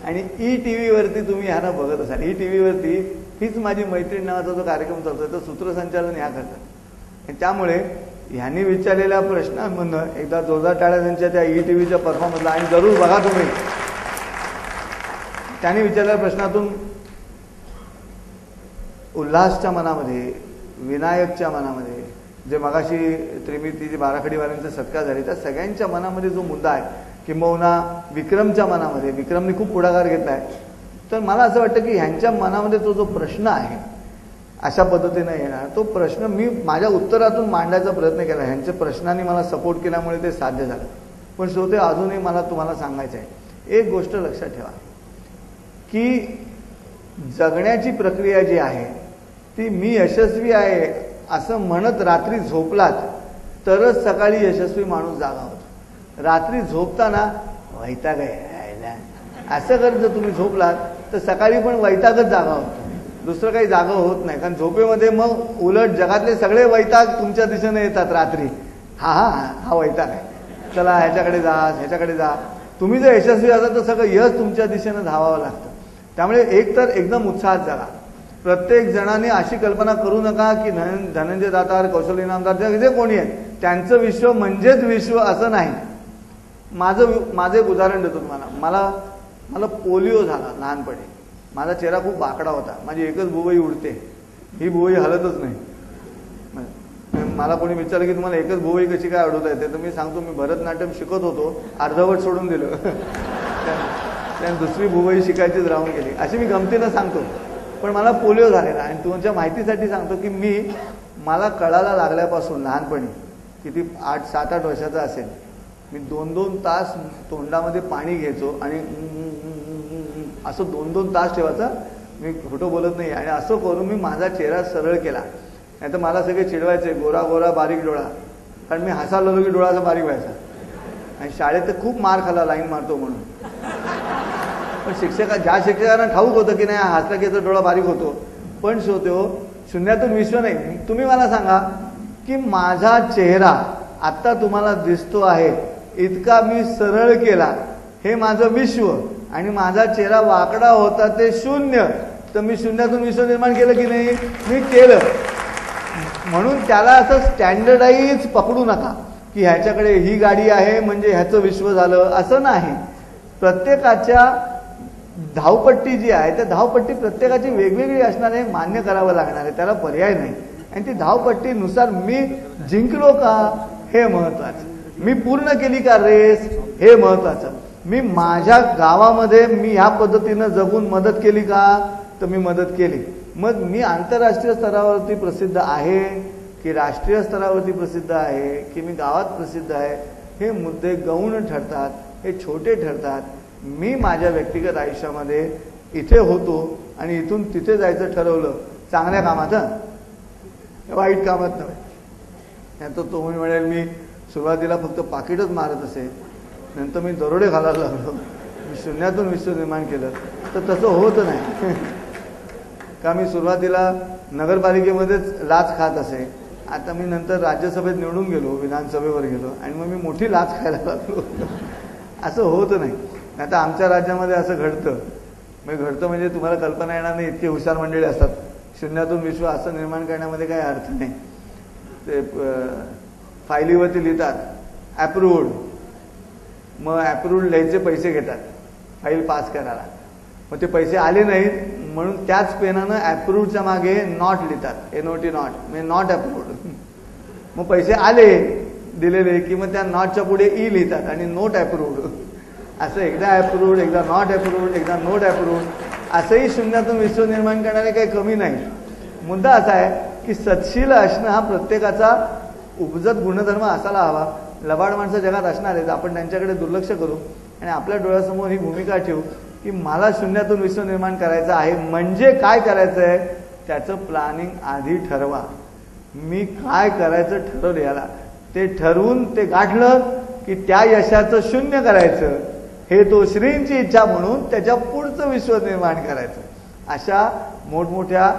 आणि ETV वरती तुम्ही ह्यांना बघत असाल, ETV वरती हीच माझी मैत्रीण नावाचा जो कार्यक्रम चालतोय तो सूत्रसंचालन ह्या करतात. आणि त्यामुळे ह्यांनी विचारलेल्या प्रश्नांमधनं एकदा जोरदार टाळ्या त्यांच्या त्या ETVच्या परफॉर्मन्सला, आणि जरूर बघा तुम्ही, त्यांनी विचारलेल्या प्रश्नातून उल्हासच्या मनामध्ये, विनायकच्या मनामध्ये, जे मगाशी त्रिमिती बाराखडीवाल्यांचा सत्कार झाले त्या सगळ्यांच्या मनामध्ये जो मुद्दा आहे, किंबहुना विक्रमच्या मनामध्ये, विक्रमने खूप पुढाकार घेतलाय, तर मला असं वाटतं की ह्यांच्या मनामध्ये तो जो प्रश्न आहे अशा पद्धतीने येणार, तो प्रश्न मी माझ्या उत्तरातून मांडण्याचा प्रयत्न केला. ह्यांच्या प्रश्नांनी मला सपोर्ट केल्यामुळे ते साध्य झालं. पण श्रोते, अजूनही मला तुम्हाला सांगायचं आहे, एक गोष्ट लक्षात ठेवा की जगण्याची प्रक्रिया जी आहे ती मी यशस्वी आहे असं म्हणत रात्री झोपलात तरच सकाळी यशस्वी माणूस जागा होतो. रात्री झोपताना वैताग आहे असं करत जर तुम्ही झोपलात तर सकाळी पण वैतागच जागा होतो, दुसरं काही जागा होत नाही. कारण झोपेमध्ये मग उलट जगातले सगळे वैताग तुमच्या दिशेने येतात रात्री. हा हा हा वैताग आहे, चला ह्याच्याकडे जा, ह्याच्याकडे जा. तुम्ही जर यशस्वी असाल तर सगळं यश तुमच्या दिशेनं धावावं लागतं. त्यामुळे एक तर एकदम उत्साहात जागा. प्रत्येक जणाने अशी कल्पना करू नका की धनंजय दातार, कौशल्य इनामदार जे कोणी आहेत त्यांचं विश्व म्हणजेच विश्व असं नाही. माझं एक उदाहरण देतो तुम्हाला. मला पोलिओ झाला लहानपणी. माझा चेहरा खूप बाकडा होता, माझी एकच भुवई उडते, ही भुवई हलतच नाही. मला कोणी विचारलं की तुम्हाला एकच भुवई कशी काय अडवता येते, तर मी सांगतो मी भरतनाट्यम शिकत होतो, अर्धवट सोडून दिलं. त्याने दुसरी भुवई शिकायचीच राहून गेली, अशी मी गमतीनं सांगतो. पण मला पोलिओ झालेला. आणि तुमच्या माहितीसाठी सांगतो की मला कळायला लागल्यापासून लहानपणी किती 7-8 वर्षाचा असेल, मी 2-2 तास तोंडामध्ये पाणी घ्यायचो आणि असं 2-2 तास ठेवायचं. मी खोटं बोलत नाही. आणि असं करून मी माझा चेहरा सरळ केला. नाही तर मला सगळे चिडवायचे, गोरा गोरा बारीक डोळा, कारण मी हसायला लागलो की डोळाचा बारीक व्हायचा. आणि शाळेत तर खूप मार खाला लाईन मारतो म्हणून. पण ज्या शिक्षकांना ठाऊक होतं की नाही हसला की डोळा बारीक होतो. पण शून्यातून विश्व नाही. तुम्ही मला सांगा की माझा चेहरा आता तुम्हाला दिसतो आहे इतका मी सरळ केला, हे माझं विश्व. आणि माझा चेहरा वाकडा होता ते शून्य, तर मी शून्यातून विश्व निर्माण केलं की नाही? मी केलं. म्हणून त्याला असं स्टँडर्डाईज पकडू नका की ह्याच्याकडे ही गाडी आहे म्हणजे ह्याचं विश्व झालं, असं नाही. प्रत्येकाच्या धावपट्टी जी आहे त्या धावपट्टी प्रत्येकाची वेगवेगळी असणार आहे, मान्य करावं लागणार आहे, त्याला पर्याय नाही. आणि ती धावपट्टीनुसार मी जिंकलो का हे महत्वाचं, मी पूर्ण केली का रेस हे महत्वाचं, मी माझ्या गावामध्ये मी ह्या पद्धतीनं जगून मदत केली का, तर मी मदत केली. मग मी आंतरराष्ट्रीय स्तरावरती प्रसिद्ध आहे की राष्ट्रीय स्तरावरती प्रसिद्ध आहे की मी गावात प्रसिद्ध आहे, हे मुद्दे गौण ठरतात, हे छोटे ठरतात. मी माझ्या व्यक्तिगत आयुष्यामध्ये इथे होतो आणि इथून तिथे जायचं ठरवलं, चांगल्या कामात, वाईट कामात नव्हे. तर तो म्हणेल मी सुरुवातीला फक्त पाकिटच मारत असे, नंतर मी दरोडे घालायला लागलो, मी शून्यातून विश्व निर्माण केलं, तर तसं होत नाही. का मी सुरुवातीला नगरपालिकेमध्येच लाच खात असे, आता मी नंतर राज्यसभेत निवडून गेलो, विधानसभेवर गेलो आणि मग मी मोठी लाच खायला लागलो. असं होत नाही. आता आमच्या राज्यामध्ये असं घडतं म्हणजे तुम्हाला कल्पना येणार नाही, इतके हुशार मंडळी असतात. शून्यातून विश्व असं निर्माण करण्यामध्ये काही अर्थ नाही. ते फायलीवरती लिहितात अप्रूव्ड, मग अप्रूव्ड लिहायचे पैसे घेतात फाईल पास करायला. मग ते पैसे आले नाहीत म्हणून त्याच पेनानं अप्रूव्डच्या मागे नॉट लिहितात, NOT नॉट, म्हणजे नॉट अप्रूव्ड. मग पैसे आले दिलेले की मग त्या नॉटच्या पुढे ई लिहितात आणि नोट अप्रूव्ड. असं एकदा अप्रूव्ड, एकदा नॉट अप्रूव्ड, एकदा नोट अप्रूव्ड. असंही शून्यातून विश्व निर्माण करणारे काही कमी नाही. मुद्दा असा आहे की सत्शील असणं हा प्रत्येकाचा उपजत गुणधर्म असायला हवा. लबाड माणसं जगात असणार आहेत, आपण त्यांच्याकडे दुर्लक्ष करू आणि आपल्या डोळ्यासमोर ही भूमिका ठेवू की मला शून्यातून विश्व निर्माण करायचं आहे. म्हणजे काय करायचं आहे त्याचं प्लॅनिंग आधी ठरवा. मी काय करायचं ठरवलं, याला ते ठरवून ते गाठलं की त्या यशाचं शून्य करायचं, हे तो श्रींची इच्छा म्हणून त्याच्या पुढचं विश्व निर्माण करायचं. अशा मोठमोठ्या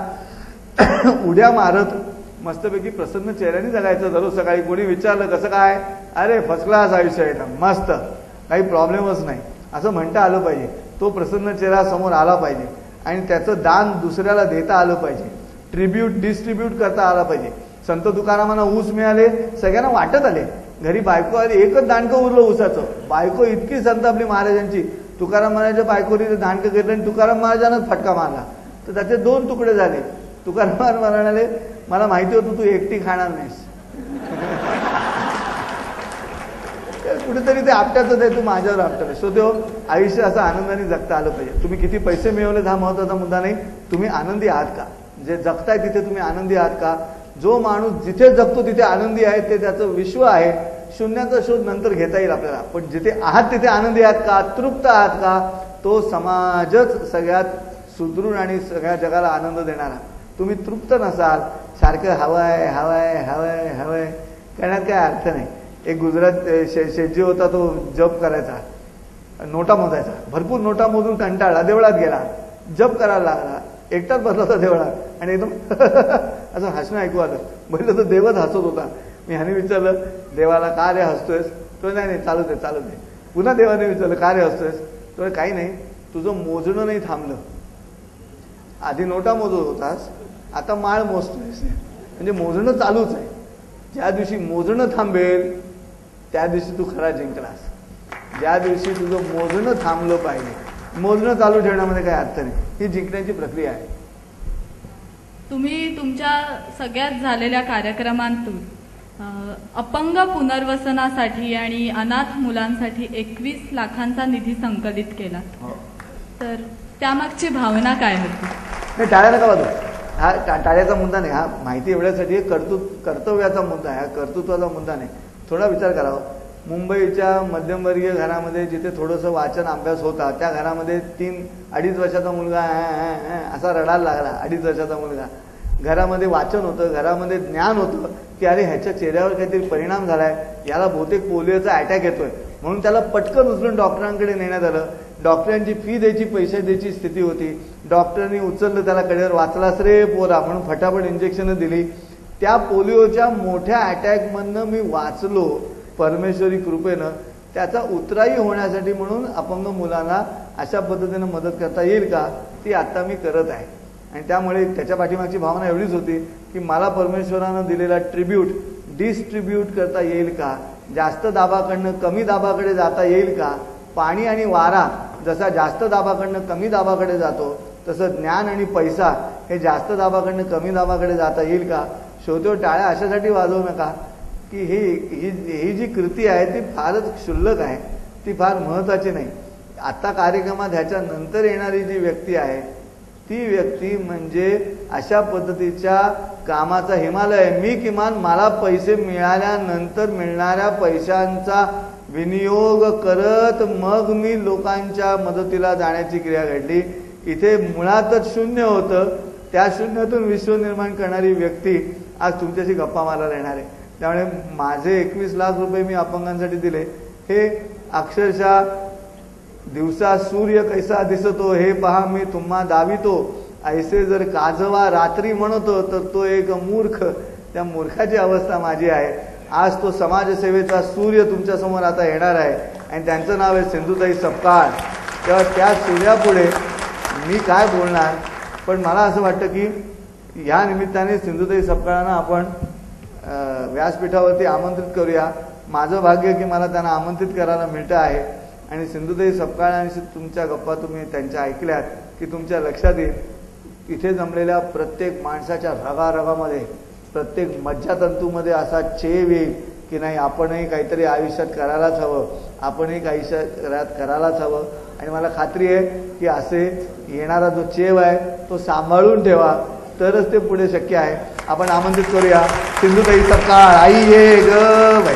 उड्या मारत मस्तपैकी प्रसन्न चेहऱ्याने जगायचं. दररोज सकाळी कोणी विचारलं कसं काय, अरे फर्स्ट क्लास आयुष्य आहे, मस्त, काही प्रॉब्लेमच नाही असं म्हणता आलं पाहिजे. तो प्रसन्न चेहरा समोर आला पाहिजे आणि त्याचं दान दुसऱ्याला देता आलं पाहिजे. ट्रिब्यूट डिस्ट्रीब्यूट करता आला पाहिजे. संत तुकारामांना ऊस मिळाले, सगळ्यांना वाटत आले. घरी बायको आली, एकच दांडकं उरलं ऊसाचं. बायको इतकी संत आपली महाराजांची, तुकाराम महाराजांच्या बायकोने दांडकं घेतलं आणि तुकाराम महाराजांनाच फटका मारला तर त्याचे 2 तुकडे झाले. तुकाराम महाराज म्हणाले, मला माहिती होतं तू एकटी खाणार नाहीस. कुठेतरी ते आपट्याचं ते तू माझ्यावर आपटलं. सो तो आयुष्य असं आनंदाने जगता आलं पाहिजे. तुम्ही किती पैसे मिळवले हा महत्वाचा मुद्दा नाही, तुम्ही आनंदी आहात का, जे जगताय तिथे तुम्ही आनंदी आहात का. जो माणूस जिथे जगतो तिथे आनंदी आहे ते त्याचं विश्व आहे. शून्याचा शोध नंतर घेता येईल आपल्याला, पण जिथे आहात तिथे आनंदी आहात का, तृप्त आहात का, तो समाजच सगळ्यात सुदृढ आणि सगळ्या जगाला आनंद देणारा. तुम्ही तृप्त नसाल, सारखं हवंय हवंय हवंय हवंय करण्यात काय अर्थ नाही. एक गुजरात शेटजी होता, तो जप करायचा, नोटा मोजायचा, भरपूर नोटा मोजून कंटाळला, देवळात गेला, जप करायला लागला, एकटाच बसला होता देवळात आणि एकदम असं हसणं ऐकू आलं. पहिलं तर देवच हसत होता. मी ह्याने विचारलं देवाला का रे हसतोयस, तो नाही चालू दे चालू दे. पुन्हा देवाने विचारलं का रे हसतोयस, तो काही नाही, तुझं मोजणं नाही थांबलं. आधी नोटा मोजत होतास, आता माळ मोजतोयस, म्हणजे मोजणं चालूच आहे. ज्या दिवशी मोजणं थांबेल त्या दिवशी तू खरा जिंकलास. ज्या दिवशी तुझं मोजणं थांबलं पाहिजे, मोजणं चालू ठेवण्यामध्ये काही अर्थ नाही. ही जिंकण्याची प्रक्रिया आहे. तुम्ही तुमच्या सगळ्यात झालेल्या कार्यक्रमांतून अपंग पुनर्वसनासाठी आणि अनाथ मुलांसाठी 21 लाखांचा निधी संकलित केला. तर त्यामागची भावना काय होती? नाही, टाळ्या नका वाजवू. हा टाळ्याचा मुद्दा नाही, हा माहिती एवढ्यासाठी कर्तव्याचा मुद्दा आहे, हा कर्तृत्वाचा मुद्दा नाही. थोडा विचार करावा. मुंबईच्या मध्यमवर्गीय घरामध्ये जिथे थोडंसं वाचन अभ्यास होता, त्या घरामध्ये 3-2.5 वर्षाचा मुलगा असा रडायला लागला. 2.5 वर्षाचा मुलगा. घरामध्ये वाचन होतं, घरामध्ये ज्ञान होतं की अरे ह्याच्या चेहऱ्यावर काहीतरी परिणाम झालाय, याला बहुतेक पोलिओचा अटॅक येतोय, म्हणून त्याला पटकन उचलून डॉक्टरांकडे नेण्यात आलं. डॉक्टरांची फी द्यायची, पैसे द्यायची स्थिती होती. डॉक्टरांनी उचललं त्याला, कडेवर वाचलास रे पोरा म्हणून फटाफट इंजेक्शन दिली. त्या पोलिओच्या मोठ्या अटॅकमधनं मी वाचलो परमेश्वरी कृपेनं. त्याचा उतराई होण्यासाठी म्हणून अपंग मुलांना अशा पद्धतीनं मदत करता येईल का, ती आता मी करत आहे. आणि त्यामुळे त्याच्या पाठीमागची भावना एवढीच होती की मला परमेश्वरानं दिलेला ट्रिब्यूट डिस्ट्रीब्यूट करता येईल का, जास्त दाबाकडनं कमी दाबाकडे जाता येईल का. पाणी आणि वारा जसा जास्त दाबाकडनं कमी दाबाकडे जातो, तसं ज्ञान आणि पैसा हे जास्त दाबाकडनं कमी दाबाकडे जाता येईल का. श्रोत्यो, टाळ्या अशासाठी वाजवू नका की ही जी कृती आहे ती फारच क्षुल्लक आहे, ती फार महत्वाची नाही. आता कार्यक्रमात ह्याच्या नंतर येणारी जी व्यक्ती आहे ती व्यक्ती म्हणजे अशा पद्धतीच्या कामाचा हिमालय. मी किमान मला पैसे मिळाल्यानंतर मिळणाऱ्या पैशांचा विनियोग करत मग मी लोकांच्या मदतीला जाण्याची क्रिया घडली. इथे मुळातच शून्य होतं, त्या शून्यातून विश्व निर्माण करणारी व्यक्ती आज तुमच्याशी गप्पा मारायला येणार आहे. त्यामुळे माझे 21 लाख रुपये मी अपंगांसाठी दिले, हे अक्षरशः दिवसा सूर्य कैसा दिसतो हे पहा मी तुम्हा दावितो, ऐसे जर काजवा रात्री म्हणतो तर तो एक मूर्ख. त्या मूर्खाची अवस्था माझी आहे. आज तो समाजसेवेचा सूर्य तुमच्या समोर आता येणार आहे आणि त्यांचं नाव आहे सिंधुताई सपकाळ. तेव्हा त्या सूर्यापुढे मी काय बोलणार, पण मला असं वाटतं की या निमित्ताने सिंधुताई सपकाळांना आपण व्यासपीठावरती आमंत्रित करूया. माझं भाग्य की मला त्यांना आमंत्रित करायला मिळतं आहे आणि सिंधुताई सपकाळांशी तुमच्या गप्पा तुम्ही त्यांच्या ऐकल्यात की तुमच्या लक्षात येईल इथे जमलेल्या प्रत्येक माणसाच्या रगारगामध्ये, प्रत्येक मज्जातंतूमध्ये असा चेव येईल की नाही आपणही काहीतरी आयुष्यात करायलाच हवं, आपणही काही आयुष्यात करायलाच हवं. आणि मला खात्री आहे की असे येणारा जो चेव आहे तो सांभाळून ठेवा, तरच ते पुढे शक्य आहे. आपण आमंत्रित करूया सिंधुताई सपकाळ. आई ये ग बाई.